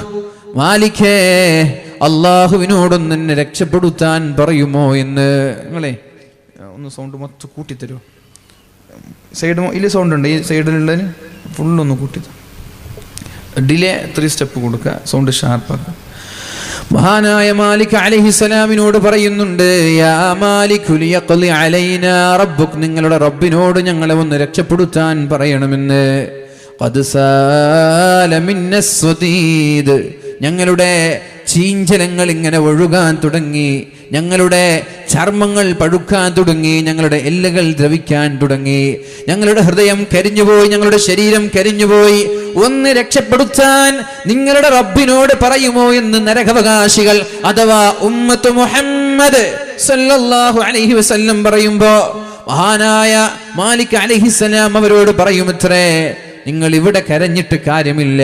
മാലിക്കേ അള്ളാഹുവിനോടൊന്ന് എന്നെ രക്ഷപ്പെടുത്താൻ പറയുമോ എന്ന്. നിങ്ങളെ ഒന്ന് സൗണ്ട് മൊത്തം കൂട്ടിത്തരുമോ? സൈഡ് ഇതിൽ സൗണ്ട് ഉണ്ട്, ഈ സൈഡിലുള്ളതിന് ഫുള്ളൊന്ന് കൂട്ടിത്തരും. ഡിലേ 3 സ്റ്റെപ്പ് കൊടുക്കുക, സൗണ്ട് ഷാർപ്പാക്കുക. മഹാനായ മാലിക് അലൈഹിസ്സലാമിനോട് പറയുന്നുണ്ട്, യാ മാലിക് ലിയഖ്ലി അലൈനാ റബ്ബുക്, നിങ്ങളുടെ റബ്ബിനോട് ഞങ്ങളെ ഒന്ന് രക്ഷപ്പെടുത്താൻ പറയണമെന്ന്. ഖദ് സാല മിന്നസ് സ്വദീദ്, ഞങ്ങളുടെ ചീഞ്ചലങ്ങൾ ഇങ്ങനെ ഒഴുകാൻ തുടങ്ങി, ഞങ്ങളുടെ ചർമ്മങ്ങൾ പഴുക്കാൻ തുടങ്ങി, ഞങ്ങളുടെ എല്ലുകൾ ദ്രവിക്കാൻ തുടങ്ങി, ഞങ്ങളുടെ ഹൃദയം കരിഞ്ഞുപോയി, ഞങ്ങളുടെ ശരീരം കരിഞ്ഞുപോയി, ഒന്ന് രക്ഷപ്പെടുത്താൻ നിങ്ങളുടെ റബ്ബിനോട് പറയുമോ എന്ന് നരകാവകാശികൾ അഥവാ ഉമ്മത്ത് മുഹമ്മദ് സല്ലല്ലാഹു അലൈഹി വസല്ലം പറയുമ്പോ മഹാനായ മാലിക് അലൈഹിസ്സലാം അവരോട് പറയുമത്രേ, നിങ്ങൾ ഇവിടെ കരഞ്ഞിട്ട് കാര്യമില്ല.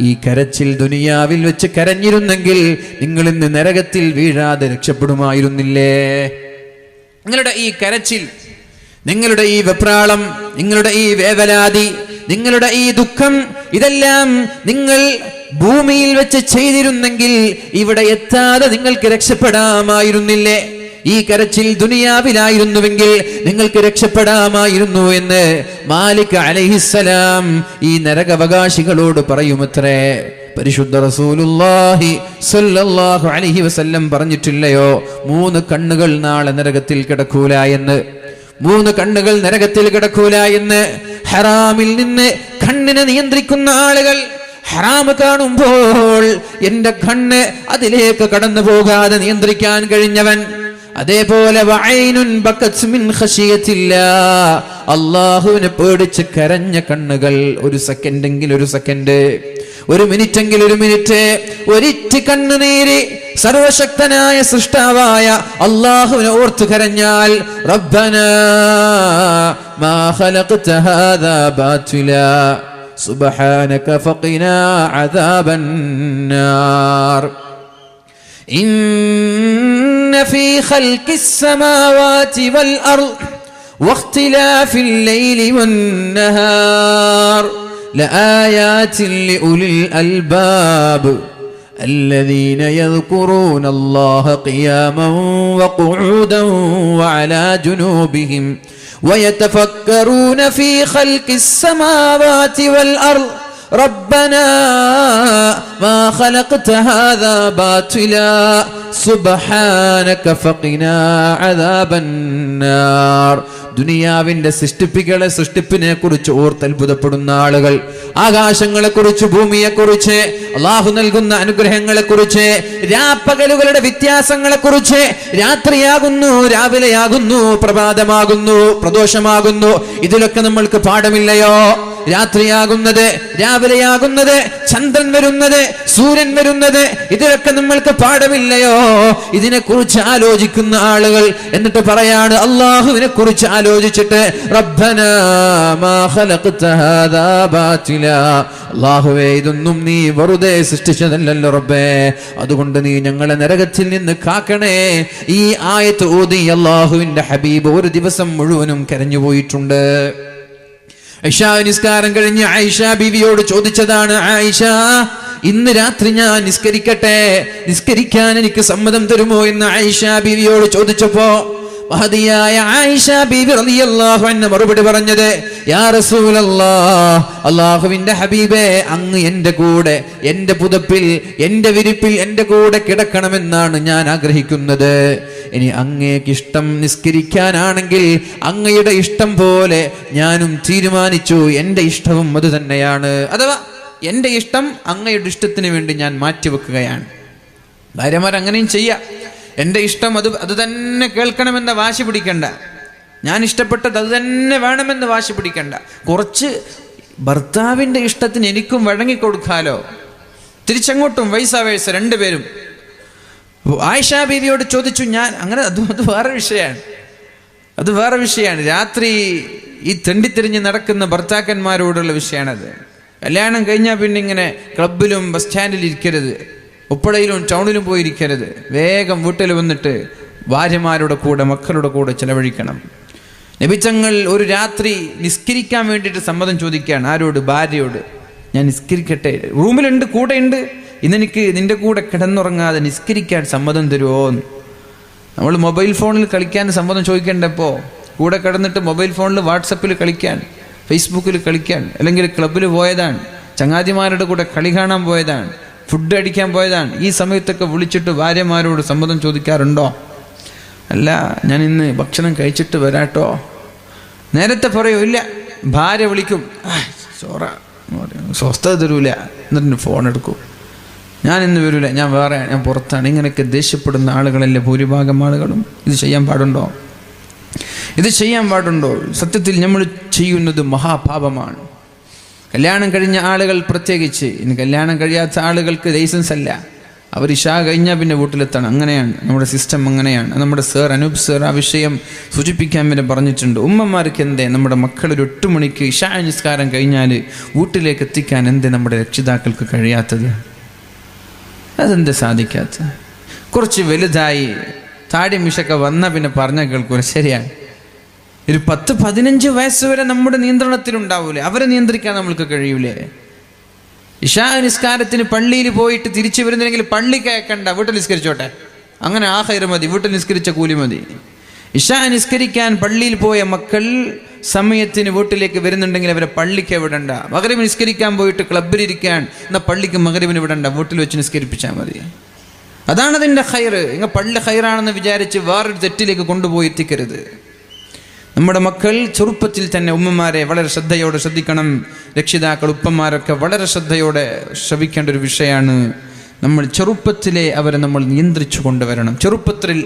ഈ കരച്ചിൽ ദുനിയാവിൽ വെച്ച് കരഞ്ഞിരുന്നെങ്കിൽ നിങ്ങൾ ഇന്ന് നരകത്തിൽ വീഴാതെ രക്ഷപ്പെടുമായിരുന്നില്ലേ? നിങ്ങളുടെ ഈ കരച്ചിൽ, നിങ്ങളുടെ ഈ വെപ്രാളം, നിങ്ങളുടെ ഈ വേവലാതി, നിങ്ങളുടെ ഈ ദുഃഖം, ഇതെല്ലാം നിങ്ങൾ ഭൂമിയിൽ വെച്ച് ചെയ്തിരുന്നെങ്കിൽ ഇവിടെ എത്താതെ നിങ്ങൾക്ക് രക്ഷപ്പെടാമായിരുന്നില്ലേ? ഈ കരച്ചിൽ ദുനിയാവിലായിരുന്നുവെങ്കിൽ നിങ്ങൾക്ക് രക്ഷപ്പെടാമായിരുന്നു എന്ന് മാലിക് അലൈഹിസ്സലാം ഈ നരകാവകാശികളോട് പറയുമത്രേ. പരിശുദ്ധ റസൂലുള്ളാഹി സ്വല്ലല്ലാഹു അലൈഹി വസല്ലം പറഞ്ഞിട്ടില്ലയോ, 3 കണ്ണുകൾ നാളെ നരകത്തിൽ കിടക്കൂല എന്ന്. 3 കണ്ണുകൾ നരകത്തിൽ കിടക്കൂല എന്ന്. ഹറാമിൽ നിന്ന് കണ്ണിനെ നിയന്ത്രിക്കുന്ന ആളുകൾ, ഹറാം കാണുമ്പോൾ എന്റെ കണ്ണ് അതിലേക്ക് കടന്നു പോകാതെ നിയന്ത്രിക്കാൻ കഴിഞ്ഞവൻ, അതേപോലെ അല്ലാഹുവിനെ പേടിച്ച് കരഞ്ഞ കണ്ണുകൾ, ഒരു സെക്കൻഡെങ്കിൽ ഒരു സെക്കൻഡ്, ഒരു മിനിറ്റെങ്കിൽ ഒരു മിനിറ്റ്, ഒരിറ്റ് കണ്ണുനീര് സർവശക്തനായ സൃഷ്ടാവായ അല്ലാഹുവിനെ ഓർത്ത് കരഞ്ഞാൽ, റബ്ബനാ മാ ഖലഖ്ത ഹാദാ ബാതിലാ സുബ്ഹാനക ഫഖിനാ അദാബന്നാർ. إن في خلق السماوات والأرض واختلاف الليل والنهار لآيات لأولي الألباب الذين يذكرون الله قياما وقعودا وعلى جنوبهم ويتفكرون في خلق السماوات والأرض ربنا ما خلقت هذا باطلا سبحانك فقنا عذاب النار. ദുനിയാവിന്റെ സൃഷ്ടിപ്പിനെ കുറിച്ച് ഓർത്തത്ഭുതപ്പെടുന്ന ആളുകൾ, ആകാശങ്ങളെ കുറിച്ച്, ഭൂമിയെ കുറിച്ച്, അള്ളാഹു നൽകുന്ന അനുഗ്രഹങ്ങളെ കുറിച്ച്, രാപ്പകലുകളുടെ വ്യത്യാസങ്ങളെ കുറിച്ച്, രാത്രിയാകുന്നു, രാവിലെയാകുന്നു, പ്രഭാതമാകുന്നു, പ്രദോഷമാകുന്നു, ഇതിലൊക്കെ നമ്മൾക്ക് പാഠമില്ലയോ? രാത്രിയാകുന്നത്, രാവിലെയാകുന്നത്, ചന്ദ്രൻ വരുന്നത്, സൂര്യൻ വരുന്നത്, ഇതിലൊക്കെ നമ്മൾക്ക് പാഠമില്ലയോ? ഇതിനെ കുറിച്ച് ആലോചിക്കുന്ന ആളുകൾ എന്നിട്ട് പറയാണ്, അള്ളാഹുവിനെ കുറിച്ച് ആലോചിച്ചിട്ട്, റബ്ബനാ മാ ഖലഖ്ത ഹാദാ ബാതിലാ, അല്ലാഹുവേ ഇതൊന്നും നീ വെറുതെ സൃഷ്ടിച്ചതല്ലല്ലോ റബ്ബേ, അതുകൊണ്ട് നീ ഞങ്ങളെ നരകത്തിൽ നിന്ന് കാക്കണേ. ഈ ആയത്ത് ഓതി അല്ലാഹുവിന്റെ ഹബീബ് ഒരു ദിവസം മുഴുവനും കരഞ്ഞുപോയിട്ടുണ്ട്. ഇശാ നിസ്കാരം കഴിഞ്ഞ് ആയിഷ ബീവിയോട് ചോദിച്ചതാണ്, ആയിഷ ഇന്ന് രാത്രി ഞാൻ നിസ്കരിക്കട്ടെ, നിസ്കരിക്കാൻ എനിക്ക് സമ്മതം തരുമോ എന്ന് ആയിഷ ബീവിയോട് ചോദിച്ചപ്പോ മഹദിയായ ആയിഷ ബീവി റളിയല്ലാഹു അൻഹ മറുപടി പറഞ്ഞത്, യാ റസൂലല്ലാഹ്, അല്ലാഹുവിന്റെ ഹബീബേ, അങ്ങ് എന്റെ കൂടെ, എന്റെ പുതപ്പിൽ, എന്റെ വിരിപ്പിൽ എന്റെ കൂടെ കിടക്കണമെന്നാണ് ഞാൻ ആഗ്രഹിക്കുന്നത്. ഇനി അങ്ങേക്ക് ഇഷ്ടം നിസ്കരിക്കാനാണെങ്കിൽ അങ്ങയുടെ ഇഷ്ടം പോലെ ഞാനും തീരുമാനിച്ചു, എന്റെ ഇഷ്ടവും അത് തന്നെയാണ്. അഥവാ എന്റെ ഇഷ്ടം അങ്ങയുടെ ഇഷ്ടത്തിന് വേണ്ടി ഞാൻ മാറ്റിവെക്കുകയാണ്. ഭാര്യമാർ അങ്ങനെയും ചെയ്യാം. എൻ്റെ ഇഷ്ടം അത് തന്നെ കേൾക്കണമെന്ന വാശി പിടിക്കണ്ട, ഞാൻ ഇഷ്ടപ്പെട്ടത് അത് തന്നെ വേണമെന്ന് വാശി പിടിക്കണ്ട. കുറച്ച് ഭർത്താവിൻ്റെ ഇഷ്ടത്തിന് എനിക്കും വഴങ്ങിക്കൊടുക്കാലോ, തിരിച്ചങ്ങോട്ടും വൈസാവേഴ്സ രണ്ടുപേരും. ആയിഷ ബീവിയോട് ചോദിച്ചു, ഞാൻ അങ്ങനെ അത് വേറെ വിഷയമാണ്, അത് വേറെ വിഷയമാണ്. രാത്രി ഈ തെണ്ടിത്തിരിഞ്ഞ് നടക്കുന്ന ഭർത്താക്കന്മാരോടുള്ള വിഷയമാണത്. കല്യാണം കഴിഞ്ഞാൽ പിന്നെ ഇങ്ങനെ ക്ലബിലും ബസ് സ്റ്റാൻഡിൽ ഇരിക്കരുത്, ഉപ്പടയിലും ടൗണിലും പോയിരിക്കരുത്. വേഗം വീട്ടിൽ വന്നിട്ട് ഭാര്യമാരുടെ കൂടെ, മക്കളുടെ കൂടെ ചെലവഴിക്കണം. നബിതങ്ങൾ ഒരു രാത്രി നിസ്കരിക്കാൻ വേണ്ടിയിട്ട് സമ്മതം ചോദിക്കുകയാണ്. ആരോട്? ഭാര്യയോട്. ഞാൻ നിസ്കരിക്കട്ടെ, റൂമിലുണ്ട്, കൂടെയുണ്ട്, ഇന്നെനിക്ക് നിന്റെ കൂടെ കിടന്നുറങ്ങാതെ നിസ്കരിക്കാൻ സമ്മതം തരുമോ? നമ്മൾ മൊബൈൽ ഫോണിൽ കളിക്കാൻ സമ്മതം ചോദിക്കേണ്ടപ്പോൾ കൂടെ കിടന്നിട്ട് മൊബൈൽ ഫോണിൽ വാട്സപ്പിൽ കളിക്കാൻ, ഫേസ്ബുക്കിൽ കളിക്കാൻ, അല്ലെങ്കിൽ ക്ലബിൽ പോയതാണ്, ചങ്ങാതിമാരുടെ കൂടെ കളി കാണാൻ പോയതാണ്, ഫുഡ് അടിക്കാൻ പോയതാണ്. ഈ സമയത്തൊക്കെ വിളിച്ചിട്ട് ഭാര്യമാരോട് സമ്മതം ചോദിക്കാറുണ്ടോ? അല്ല, ഞാൻ ഇന്ന് ഭക്ഷണം കഴിച്ചിട്ട് വരാട്ടോ. നേരത്തെ പറയൂ, ഇല്ല. ഭാര്യ വിളിക്കും, ചോറ സ്വസ്ഥത തരൂല, എന്നിട്ട് ഫോൺ എടുക്കും, ഞാൻ ഇന്ന് വരൂല, ഞാൻ വേറെ, ഞാൻ പുറത്താണ്. ഇങ്ങനെയൊക്കെ ദേഷ്യപ്പെടുന്ന ആളുകളല്ലേ ഭൂരിഭാഗം ആളുകളും. ഇത് ചെയ്യാൻ പാടുണ്ടോ? ഇത് ചെയ്യാൻ പാടുണ്ടോ? സത്യത്തിൽ നമ്മൾ ചെയ്യുന്നത് മഹാപാപമാണ്. കല്യാണം കഴിഞ്ഞ ആളുകൾ പ്രത്യേകിച്ച്. ഇനി കല്യാണം കഴിയാത്ത ആളുകൾക്ക് ലൈസൻസ് അല്ല, അവർ ഇഷാ കഴിഞ്ഞാൽ പിന്നെ വീട്ടിലെത്തണം. അങ്ങനെയാണ് നമ്മുടെ സിസ്റ്റം, അങ്ങനെയാണ്. നമ്മുടെ സർ അനൂപ് സർ ആ വിഷയം സൂചിപ്പിക്കാൻ വരെ പറഞ്ഞിട്ടുണ്ട്. ഉമ്മമാർക്ക് എന്തേ നമ്മുടെ മക്കൾ ഒരു 8 മണിക്ക് ഇഷാ നിസ്കാരം കഴിഞ്ഞാൽ വീട്ടിലേക്ക് എത്തിക്കാൻ എന്തേ നമ്മുടെ രക്ഷിതാക്കൾക്ക് കഴിയാത്തത്? അതെന്ത് സാധിക്കാത്ത? കുറച്ച് വലുതായി താടി മിഷൊക്കെ വന്നാൽ പിന്നെ പറഞ്ഞാൽ കേൾക്കൂല. ശരിയാണ്, ഒരു 10-15 വയസ്സ് വരെ നമ്മുടെ നിയന്ത്രണത്തിലുണ്ടാവൂലേ? അവരെ നിയന്ത്രിക്കാൻ നമ്മൾക്ക് കഴിയൂലേ? ഇശാ നിസ്കാരത്തിന് പള്ളിയിൽ പോയിട്ട് തിരിച്ചു വരുന്നില്ലെങ്കിൽ പള്ളി കേൾക്കണ്ട, വീട്ടിൽ നിസ്കരിച്ചോട്ടെ, അങ്ങനെ ആ ഖൈർ മതി, വീട്ടിൽ നിസ്കരിച്ച കൂലി മതി. ഇശാ നിസ്കരിക്കാൻ പള്ളിയിൽ പോയ മക്കൾ സമയത്തിന് വീട്ടിലേക്ക് വരുന്നുണ്ടെങ്കിൽ അവരെ പള്ളിക്ക് വിടണ്ട. മഗ്രിബ് നിസ്കരിക്കാൻ പോയിട്ട് ക്ലബ്ബിലിരിക്കാൻ, എന്നാൽ പള്ളിക്ക് മഗ്രിബിന് വിടണ്ട, വീട്ടിൽ വെച്ച് നിസ്കരിപ്പിച്ചാൽ മതി. അതാണ് അതിൻ്റെ ഖൈർ. ഇങ്ങനെ പള്ളി ഖൈറാണെന്ന് വിചാരിച്ച് വേറൊരു തെറ്റിലേക്ക് കൊണ്ടുപോയി എത്തിക്കരുത്. നമ്മുടെ മക്കൾ ചെറുപ്പത്തിൽ തന്നെ, ഉമ്മമാരെ വളരെ ശ്രദ്ധയോടെ ശ്രദ്ധിക്കണം. രക്ഷിതാക്കൾ, ഉപ്പന്മാരൊക്കെ വളരെ ശ്രദ്ധയോടെ ശ്രവിക്കേണ്ട ഒരു വിഷയമാണ്. നമ്മൾ ചെറുപ്പത്തിലെ അവരെ നമ്മൾ നിയന്ത്രിച്ചു കൊണ്ടുവരണം. ചെറുപ്പത്തിൽ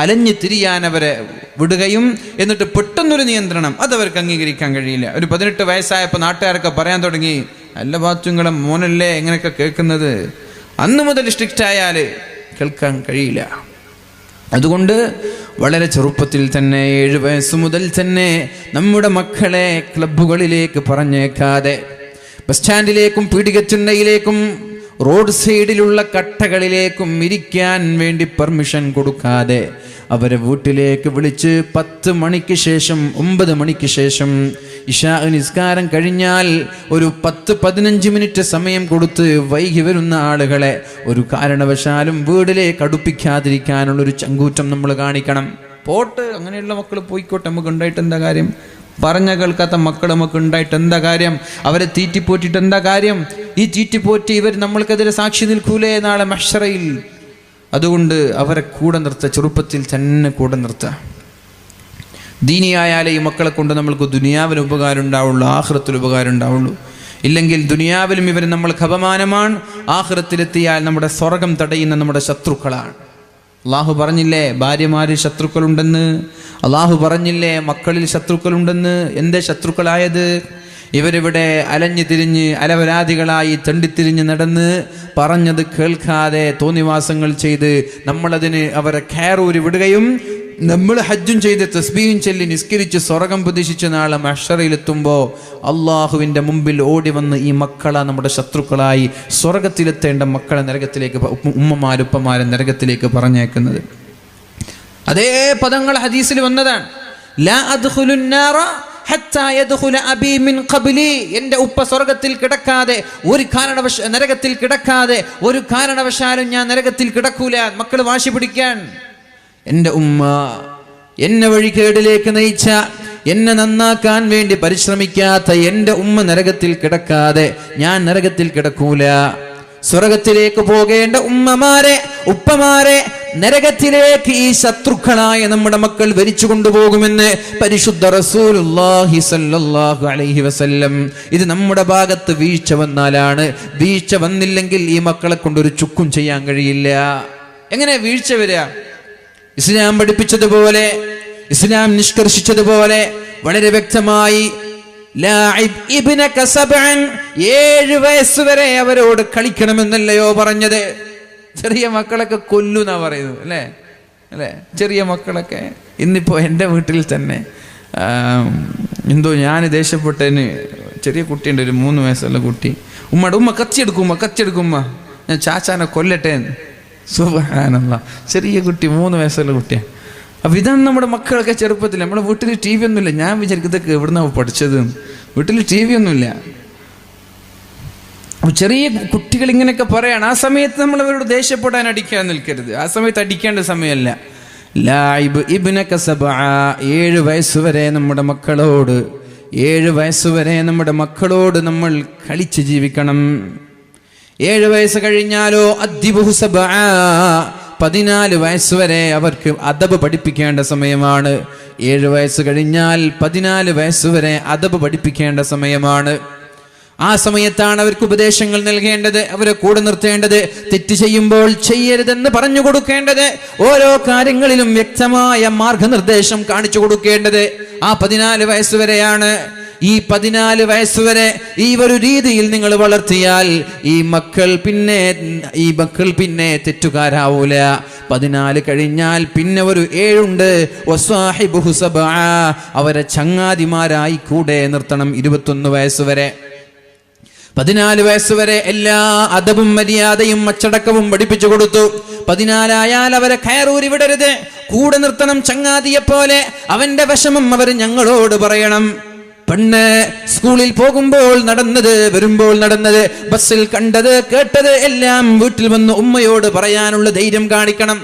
അലഞ്ഞു തിരിയാൻ അവരെ വിടുകയും എന്നിട്ട് പെട്ടെന്നൊരു നിയന്ത്രണം അതവർക്ക് അംഗീകരിക്കാൻ കഴിയില്ല. ഒരു 18 വയസ്സായപ്പോൾ നാട്ടുകാരൊക്കെ പറയാൻ തുടങ്ങി, അല്ല ബാത്തുങ്ങളെ മോനല്ലേ എങ്ങനെയൊക്കെ കേൾക്കുന്നത്. അന്ന് മുതൽ സ്ട്രിക്റ്റ് ആയാൽ കേൾക്കാൻ കഴിയില്ല. അതുകൊണ്ട് വളരെ ചെറുപ്പത്തിൽ തന്നെ 7 വയസ്സ് മുതൽ തന്നെ നമ്മുടെ മക്കളെ ക്ലബ്ബുകളിലേക്ക് പറഞ്ഞേക്കാതെ, ബസ് സ്റ്റാൻഡിലേക്കും പീടികത്തിണ്ണയിലേക്കും റോഡ് സൈഡിലുള്ള കട്ടകളിലേക്കും ഇരിക്കാൻ വേണ്ടി പെർമിഷൻ കൊടുക്കാതെ അവരെ വീട്ടിലേക്ക് വിളിച്ച് 10 മണിക്ക് ശേഷം 9 മണിക്ക് ശേഷം ഇശാ നിസ്കാരം കഴിഞ്ഞാൽ ഒരു 10-15 മിനിറ്റ് സമയം കൊടുത്ത് വൈകി വരുന്ന ആളുകളെ ഒരു കാരണവശാലും വീട്ടിലേക്ക് അടുപ്പിക്കാതിരിക്കാനുള്ളൊരു ചങ്കൂറ്റം നമ്മൾ കാണിക്കണം. പോട്ട്, അങ്ങനെയുള്ള മക്കൾ പോയിക്കോട്ടെ, നമുക്ക് ഉണ്ടായിട്ട് എന്താ കാര്യം? പറഞ്ഞ കേൾക്കാത്ത മക്കൾ നമുക്ക് ഉണ്ടായിട്ട് എന്താ കാര്യം? അവരെ തീറ്റിപ്പോറ്റിട്ട് എന്താ കാര്യം? ഈ തീറ്റിപ്പോറ്റി ഇവർ നമ്മൾക്കെതിരെ സാക്ഷി നിൽക്കൂലേ നാളെ മഹ്ശറയിൽ? അതുകൊണ്ട് അവരെ കൂടെ നിർത്തുക, ചെറുപ്പത്തിൽ തന്നെ കൂടെ നിർത്തുക. ദീനിയായാലേ ഈ മക്കളെ കൊണ്ട് നമ്മൾക്ക് ദുനിയാവിന് ഉപകാരം ഉണ്ടാവുള്ളൂ, ആഖിറത്തിൽ ഉപകാരം ഉണ്ടാവുള്ളൂ. ഇല്ലെങ്കിൽ ദുനിയാവിലും ഇവർ നമ്മൾക്ക് അപമാനമാണ്, ആഖിറത്തിലെത്തിയാൽ നമ്മുടെ സ്വർഗം തടയുന്ന നമ്മുടെ ശത്രുക്കളാണ്. അള്ളാഹു പറഞ്ഞില്ലേ ഭാര്യമാരിൽ ശത്രുക്കളുണ്ടെന്ന്? അള്ളാഹു പറഞ്ഞില്ലേ മക്കളിൽ ശത്രുക്കളുണ്ടെന്ന്? എന്തേ ശത്രുക്കളായത്? ഇവരിവിടെ അലഞ്ഞു തിരിഞ്ഞ് അലവരാധികളായി തണ്ടിത്തിരിഞ്ഞ് നടന്ന് പറഞ്ഞത് കേൾക്കാതെ തോന്നിവാസങ്ങൾ ചെയ്ത് നമ്മളതിന് അവരെ കയറൂരി വിടുകയും നമ്മൾ ഹജ്ജും ചെയ്ത് തസ്ബീഹും ചൊല്ലി നിസ്കരിച്ച് സ്വർഗം പ്രതീക്ഷിച്ച് നാളെ മഹ്ശറയിലെത്തുമ്പോൾ അള്ളാഹുവിൻ്റെ മുമ്പിൽ ഓടി വന്ന് ഈ മക്കളെ നമ്മുടെ ശത്രുക്കളായി സ്വർഗത്തിലെത്തേണ്ട മക്കളെ നരകത്തിലേക്ക്, ഉമ്മമാരുപ്പമാരെ നരകത്തിലേക്ക് പറഞ്ഞേക്കുന്നത്. അതേ പദങ്ങൾ ഹദീസിൽ വന്നതാണ്. ലാ അദ്ഖുലുൻ നാറ ഹത്താ യദ്ഖുല അബീ മിൻ ഖബ്ലി. എൻ്റെ ഉപ്പ സ്വർഗത്തിൽ കിടക്കാതെ നരകത്തിൽ കിടക്കാതെ ഒരു കാരണവശാലും ഞാൻ നരകത്തിൽ കിടക്കൂല. മക്കൾ വാശി പിടിക്കാൻ, എൻ്റെ ഉമ്മ എന്നെ വഴികേടിലേക്ക് നയിച്ച, എന്നെ നന്നാക്കാൻ വേണ്ടി പരിശ്രമിക്കാത്ത എൻ്റെ ഉമ്മ നരകത്തിൽ കിടക്കാതെ ഞാൻ നരകത്തിൽ കിടക്കൂല. സ്വർഗത്തിലേക്ക് പോകേണ്ട ഉമ്മമാരെ, ഉപ്പമാരെ നരകത്തിലേക്ക് ഈ ശത്രുക്കളായ നമ്മുടെ മക്കൾ വലിച്ചു കൊണ്ടുപോകുമെന്ന് പരിശുദ്ധ റസൂലുള്ളാഹി സ്വല്ലല്ലാഹു അലൈഹി വസല്ലം. ഇത് നമ്മുടെ ഭാഗത്ത് വീഴ്ച വന്നാലാണ്. വീഴ്ച വന്നില്ലെങ്കിൽ ഈ മക്കളെ കൊണ്ടൊരു ചുക്കും ചെയ്യാൻ കഴിയില്ല. എങ്ങനെ വീഴ്ച വരിക? ഇസ്ലാം പഠിപ്പിച്ചതുപോലെ, ഇസ്ലാം നിഷ്കർഷിച്ചതുപോലെ വളരെ വ്യക്തമായി 7 വയസ്സ് വരെ അവരോട് കളിക്കണമെന്നല്ലയോ പറഞ്ഞത്? ചെറിയ മക്കളൊക്കെ കൊല്ലുന്നാ പറയുന്നത്, അല്ലേ? ചെറിയ മക്കളൊക്കെ. ഇന്നിപ്പോൾ എൻ്റെ വീട്ടിൽ തന്നെ എന്തോ ഞാൻ ദേഷ്യപ്പെട്ടതിന് ചെറിയ കുട്ടിയുണ്ട്, ഒരു 3 വയസ്സുള്ള കുട്ടി. ഉമ്മ കത്തിയെടുക്കുമ്മ ഞാൻ ചാച്ചാനെ കൊല്ലട്ടെ. സുബ്ഹാനല്ലാഹ്, ചെറിയ കുട്ടി, 3 വയസ്സുള്ള കുട്ടിയാണ്. അപ്പം ഇതാണ് നമ്മുടെ മക്കളൊക്കെ ചെറുപ്പത്തിൽ. നമ്മുടെ വീട്ടിൽ TV ഒന്നുമില്ല. ഞാൻ വിചാരിക്കുന്നതൊക്കെ എവിടുന്നാണ് പഠിച്ചത്? വീട്ടിൽ TV ഒന്നുമില്ല. അപ്പം ചെറിയ കുട്ടികൾ ഇങ്ങനെയൊക്കെ പറയാണ്. ആ സമയത്ത് നമ്മൾ അവരോട് ദേഷ്യപ്പെടാൻ, അടിക്കാൻ നിൽക്കരുത്. ആ സമയത്ത് അടിക്കേണ്ട സമയമല്ല. ലാഇബ് ഇബ്നക സബ്അ, 7 വയസ്സ് വരെ നമ്മുടെ മക്കളോട്, 7 വയസ്സ് വരെ നമ്മുടെ മക്കളോട് നമ്മൾ കളിച്ച് ജീവിക്കണം. 7 വയസ്സ് കഴിഞ്ഞാലോ അദ്ദിബുഹു സബ്ആ, 14 വയസ്സുവരെ അവർക്ക് അദബ് പഠിപ്പിക്കേണ്ട സമയമാണ്. 7 വയസ്സ് കഴിഞ്ഞാൽ 14 വയസ്സുവരെ അദബ് പഠിപ്പിക്കേണ്ട സമയമാണ്. ആ സമയത്താണ് അവർക്ക് ഉപദേശങ്ങൾ നൽകേണ്ടത്, അവരെ കൂടെ നിർത്തേണ്ടത്, തെറ്റ് ചെയ്യുമ്പോൾ ചെയ്യരുതെന്ന് പറഞ്ഞു കൊടുക്കേണ്ടത്, ഓരോ കാര്യങ്ങളിലും വ്യക്തമായ മാർഗനിർദ്ദേശം കാണിച്ചു കൊടുക്കേണ്ടത് ആ 14 വയസ്സുവരെയാണ്. ഈ 14 വയസ്സുവരെ ഈ ഒരു രീതിയിൽ നിങ്ങൾ വളർത്തിയാൽ ഈ മക്കൾ പിന്നെ തെറ്റുകാരാവൂല. 14 കഴിഞ്ഞാൽ പിന്നെ ഒരു 7 ഉണ്ട്, വസ്വാഹിബുഹു സബ്ആ, അവരെ ചങ്ങാതിമാരായി കൂടെ നിർത്തണം. 21 വയസ്സുവരെ, 14 വയസ്സുവരെ എല്ലാ അദബും മര്യാദയും അച്ചടക്കവും പഠിപ്പിച്ചു കൊടുത്തു. 14 ആയാൽ അവരെ കയറൂരി വിടരുത്, കൂടെ നിർത്തണം ചങ്ങാതിയെ പോലെ. അവന്റെ വിഷമം അവർ ഞങ്ങളോട് പറയണം. പെണ്ണ് സ്കൂളിൽ പോകുമ്പോൾ നടന്നത്, വരുമ്പോൾ നടന്നത്, ബസ്സിൽ കണ്ടത് കേട്ടത് എല്ലാം വീട്ടിൽ വന്ന് ഉമ്മയോട് പറയാനുള്ള ധൈര്യം കാണിക്കണം.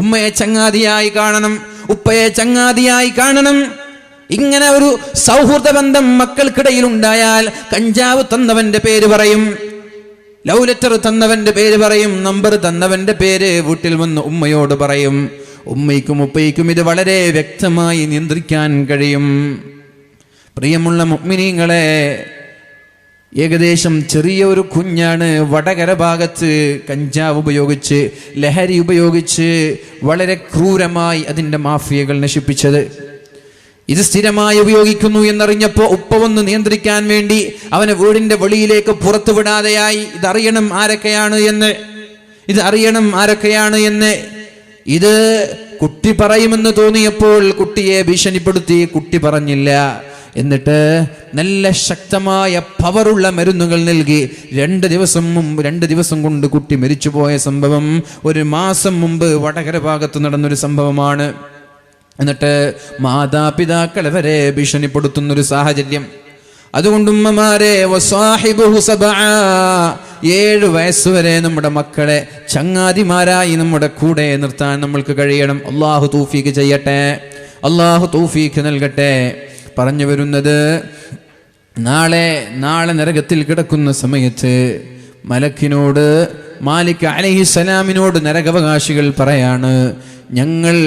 ഉമ്മയെ ചങ്ങാതിയായി കാണണം, ഉപ്പയെ ചങ്ങാതിയായി കാണണം. ഇങ്ങനെ ഒരു സൗഹൃദ ബന്ധം മക്കൾക്കിടയിൽ ഉണ്ടായാൽ കഞ്ചാവ് തന്നവന്റെ പേര് പറയും, ലവ് ലെറ്റർ തന്നവന്റെ പേര് പറയും, നമ്പർ തന്നവന്റെ പേര് വീട്ടിൽ വന്ന് ഉമ്മയോട് പറയും. ഉമ്മയ്ക്കും ഉപ്പയ്ക്കും ഇത് വളരെ വ്യക്തമായി നിയന്ത്രിക്കാൻ കഴിയും. പ്രിയമുള്ള മുഅ്മിനീങ്ങളെ, ഏകദേശം ചെറിയ ഒരു കുഞ്ഞാണ് വടകര ഭാഗത്ത് കഞ്ചാവ് ഉപയോഗിച്ച്, ലഹരി ഉപയോഗിച്ച് വളരെ ക്രൂരമായി അതിൻ്റെ മാഫിയകൾ നശിപ്പിച്ചത്. ഇത് സ്ഥിരമായി ഉപയോഗിക്കുന്നു എന്നറിഞ്ഞപ്പോൾ ഉപ്പ ഒന്ന് നിയന്ത്രിക്കാൻ വേണ്ടി അവനെ വീടിന്റെ വെളിയിലേക്ക് പുറത്തു വിടാതെയായി. ഇതറിയണം ആരൊക്കെയാണ് എന്ന്. ഇത് കുട്ടി പറയുമെന്ന് തോന്നിയപ്പോൾ കുട്ടിയെ ഭീഷണിപ്പെടുത്തി. കുട്ടി പറഞ്ഞില്ല. എന്നിട്ട് നല്ല ശക്തമായ പവറുള്ള മരുന്നുകൾ നൽകി 2 ദിവസം കൊണ്ട് കുട്ടി മരിച്ചുപോയ സംഭവം 1 മാസം മുമ്പ് വടകര ഭാഗത്ത് നടന്നൊരു സംഭവമാണ്. എന്നിട്ട് മാതാപിതാക്കളെ വരെ ഭീഷണിപ്പെടുത്തുന്നൊരു സാഹചര്യം. അതുകൊണ്ട് ഉമ്മമാരെ, വസ്വാഹിബുഹു സബ്ആ, 7 വയസ്സുവരെ നമ്മുടെ മക്കളെ ചങ്ങാതിമാരായി നമ്മുടെ കൂടെ നിർത്താൻ നമ്മൾക്ക് കഴിയണം. അള്ളാഹു തൗഫീഖ് ചെയ്യട്ടെ, അള്ളാഹു തൗഫീഖ് നൽകട്ടെ. പറഞ്ഞു വരുന്നത്, നാളെ നരകത്തിൽ കിടക്കുന്ന സമയത്ത് മലക്കിനോട്, മാലിക് അലൈഹിസ്സലാമിനോട് നരകാവകാശികൾ പറയാണ്, ഞങ്ങൾ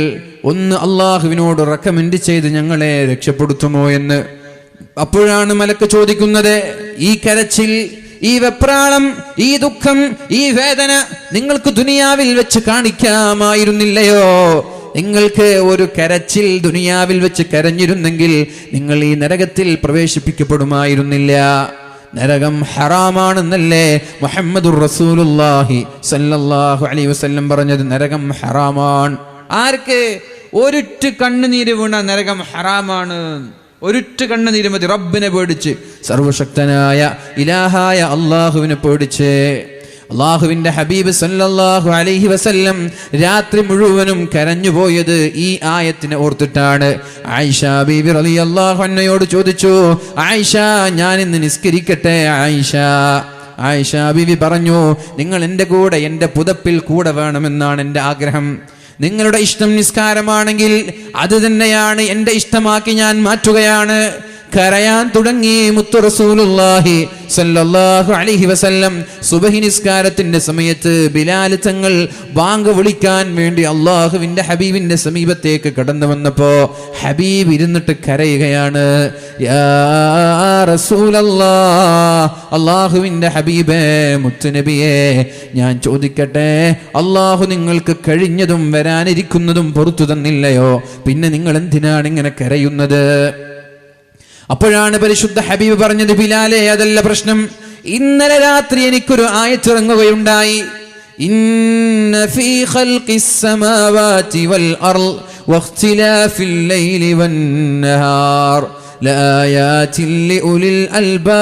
ഒന്ന് അള്ളാഹുവിനോട് റെക്കമെൻഡ് ചെയ്ത് ഞങ്ങളെ രക്ഷപ്പെടുത്തുമോ എന്ന്. അപ്പോഴാണ് മലക്ക് ചോദിക്കുന്നത്, ഈ കരച്ചിൽ, ഈ വെപ്രാളം, ഈ ദുഃഖം, ഈ വേദന നിങ്ങൾക്ക് ദുനിയാവിൽ വെച്ച് കാണിക്കാമായിരുന്നില്ലയോ? നിങ്ങൾക്ക് ഒരു കരച്ചിൽ ദുനിയാവിൽ വെച്ച് കരഞ്ഞിരുന്നെങ്കിൽ നിങ്ങൾ ഈ നരകത്തിൽ പ്രവേശിപ്പിക്കപ്പെടുമായിരുന്നില്ല. നരകം ഹറാമാണെന്നല്ലേ മുഹമ്മദുർ റസൂലുള്ളാഹി സല്ലല്ലാഹു അലൈഹി വസല്ലം പറഞ്ഞത്? നരകം ഹറാമാണ്. ആർക്ക്? ഒരിറ്റ് കണ്ണുനീര് വീണ നരകം ഹറാമാണ്. ഒരിറ്റ് കണ്ണുനീര് മതി, റബ്ബിനെ പേടിച്ച്, സർവശക്തനായ ഇലാഹായ അള്ളാഹുവിനെ പേടിച്ച്. അള്ളാഹുവിന്റെ ഹബീബ് സല്ലല്ലാഹു അലൈഹി വസല്ലം രാത്രി മുഴുവനും കരഞ്ഞുപോയത് ഈ ആയത്തിനെ ഓർത്തിട്ടാണ്. ആയിഷ ബീബി റളിയല്ലാഹു അൻഹയോട് ചോദിച്ചു, ആയിഷ, ഞാൻ ഇന്ന് നിസ്കരിക്കട്ടെ? ആയിഷ ബീബി പറഞ്ഞു, നിങ്ങൾ എൻ്റെ കൂടെ, എൻ്റെ പുതപ്പിൽ കൂടെ വേണമെന്നാണ് എൻ്റെ ആഗ്രഹം. നിങ്ങളുടെ ഇഷ്ടം നിസ്കാരമാണെങ്കിൽ അത് തന്നെയാണ് എൻ്റെ ഇഷ്ടമാക്കി ഞാൻ മാറ്റുകയാണ്. കരയാൻ തുടങ്ങി മുത്തു റസൂലുള്ളാഹി സല്ലല്ലാഹു അലൈഹി വസല്ലം. സുബഹി നിസ്കാരത്തിന്റെ സമയത്ത് ബിലാൽ തങ്ങൾ ബാങ്ക് വിളിക്കാൻ വേണ്ടി അള്ളാഹുവിന്റെ ഹബീബിന്റെ സമീപത്തേക്ക് കടന്നു വന്നപ്പോ ഹബീബ് ഇരുന്നിട്ട് കരയുകയാണ്. യാ റസൂലല്ലാഹ്, അള്ളാഹുവിന്റെ ഹബീബേ, മുത്തുനബിയെ, ഞാൻ ചോദിക്കട്ടെ, അള്ളാഹു നിങ്ങൾക്ക് കഴിഞ്ഞതും വരാനിരിക്കുന്നതും പുറത്തു തന്നില്ലയോ? പിന്നെ നിങ്ങൾ എന്തിനാണ് ഇങ്ങനെ കരയുന്നത്? അപ്പോഴാണ് പരിശുദ്ധ ഹബീബ് പറഞ്ഞത്, ബിലാലെ, അതല്ല പ്രശ്നം. ഇന്നലെ രാത്രി എനിക്കൊരു ആയത്തിറങ്ങുകയുണ്ടായി. ഇന്ന ഫീ ഖൽഖിസ് സമാവാതി വൽ അർള് വഖ്തിലാഫിൽ ലൈലി വന്നഹാർ ലആയാതിൻ ലിഉലിൽ അൽബാബ്.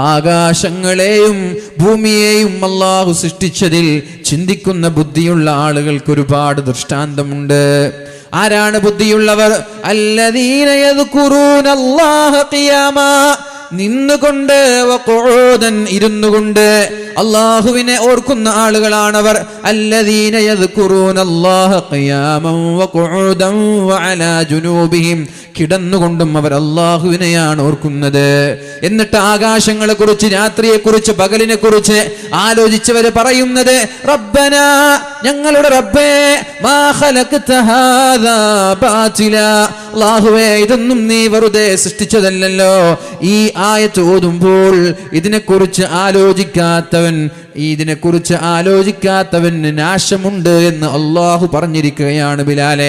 ആകാശങ്ങളെയും ഭൂമിയെയും അല്ലാഹു സൃഷ്ടിച്ചതിൽ ചിന്തിക്കുന്ന ബുദ്ധിയുള്ള ആളുകൾക്ക് ഒരുപാട് ദൃഷ്ടാന്തമുണ്ട്. ആരാണ് ബുദ്ധിയുള്ളവർ? അല്ലദീന യദ്കുറൂന അല്ലാഹ ഖിയാമാ, നിന്നുകൊണ്ട്, വഖുഊദൻ, ഇരുന്നുകൊണ്ട് അല്ലാഹുവിനെ ഓർക്കുന്ന ആളുകളാണവർ. അല്ലദീന യദ്കുറൂന അല്ലാഹ ഖിയാമൻ വഖുഊദൻ വഅലാ ജുനൂബിഹിം, കിടന്നുകൊണ്ടും അവർ അള്ളാഹുവിനെയാണ് ഓർക്കുന്നത്. എന്നിട്ട് ആകാശങ്ങളെ കുറിച്ച്, രാത്രിയെ കുറിച്ച്, പകലിനെ കുറിച്ച് ആലോചിച്ചവര് പറയുന്നത്, റബ്ബനാ, ഞങ്ങളുടെ റബ്ബേ, മാ ഖലഖ്ത ഹാദാ ബാതിലാ, അല്ലാഹുവേ ഇതൊന്നും നീ വെറുതെ സൃഷ്ടിച്ചതല്ലല്ലോ. ഈ ആയത്ത് ഓതുമ്പോൾ ഇതിനെക്കുറിച്ച് ആലോചിക്കാത്തവന് നാശമുണ്ട് എന്ന് അള്ളാഹു പറഞ്ഞിരിക്കുകയാണ് ബിലാലെ.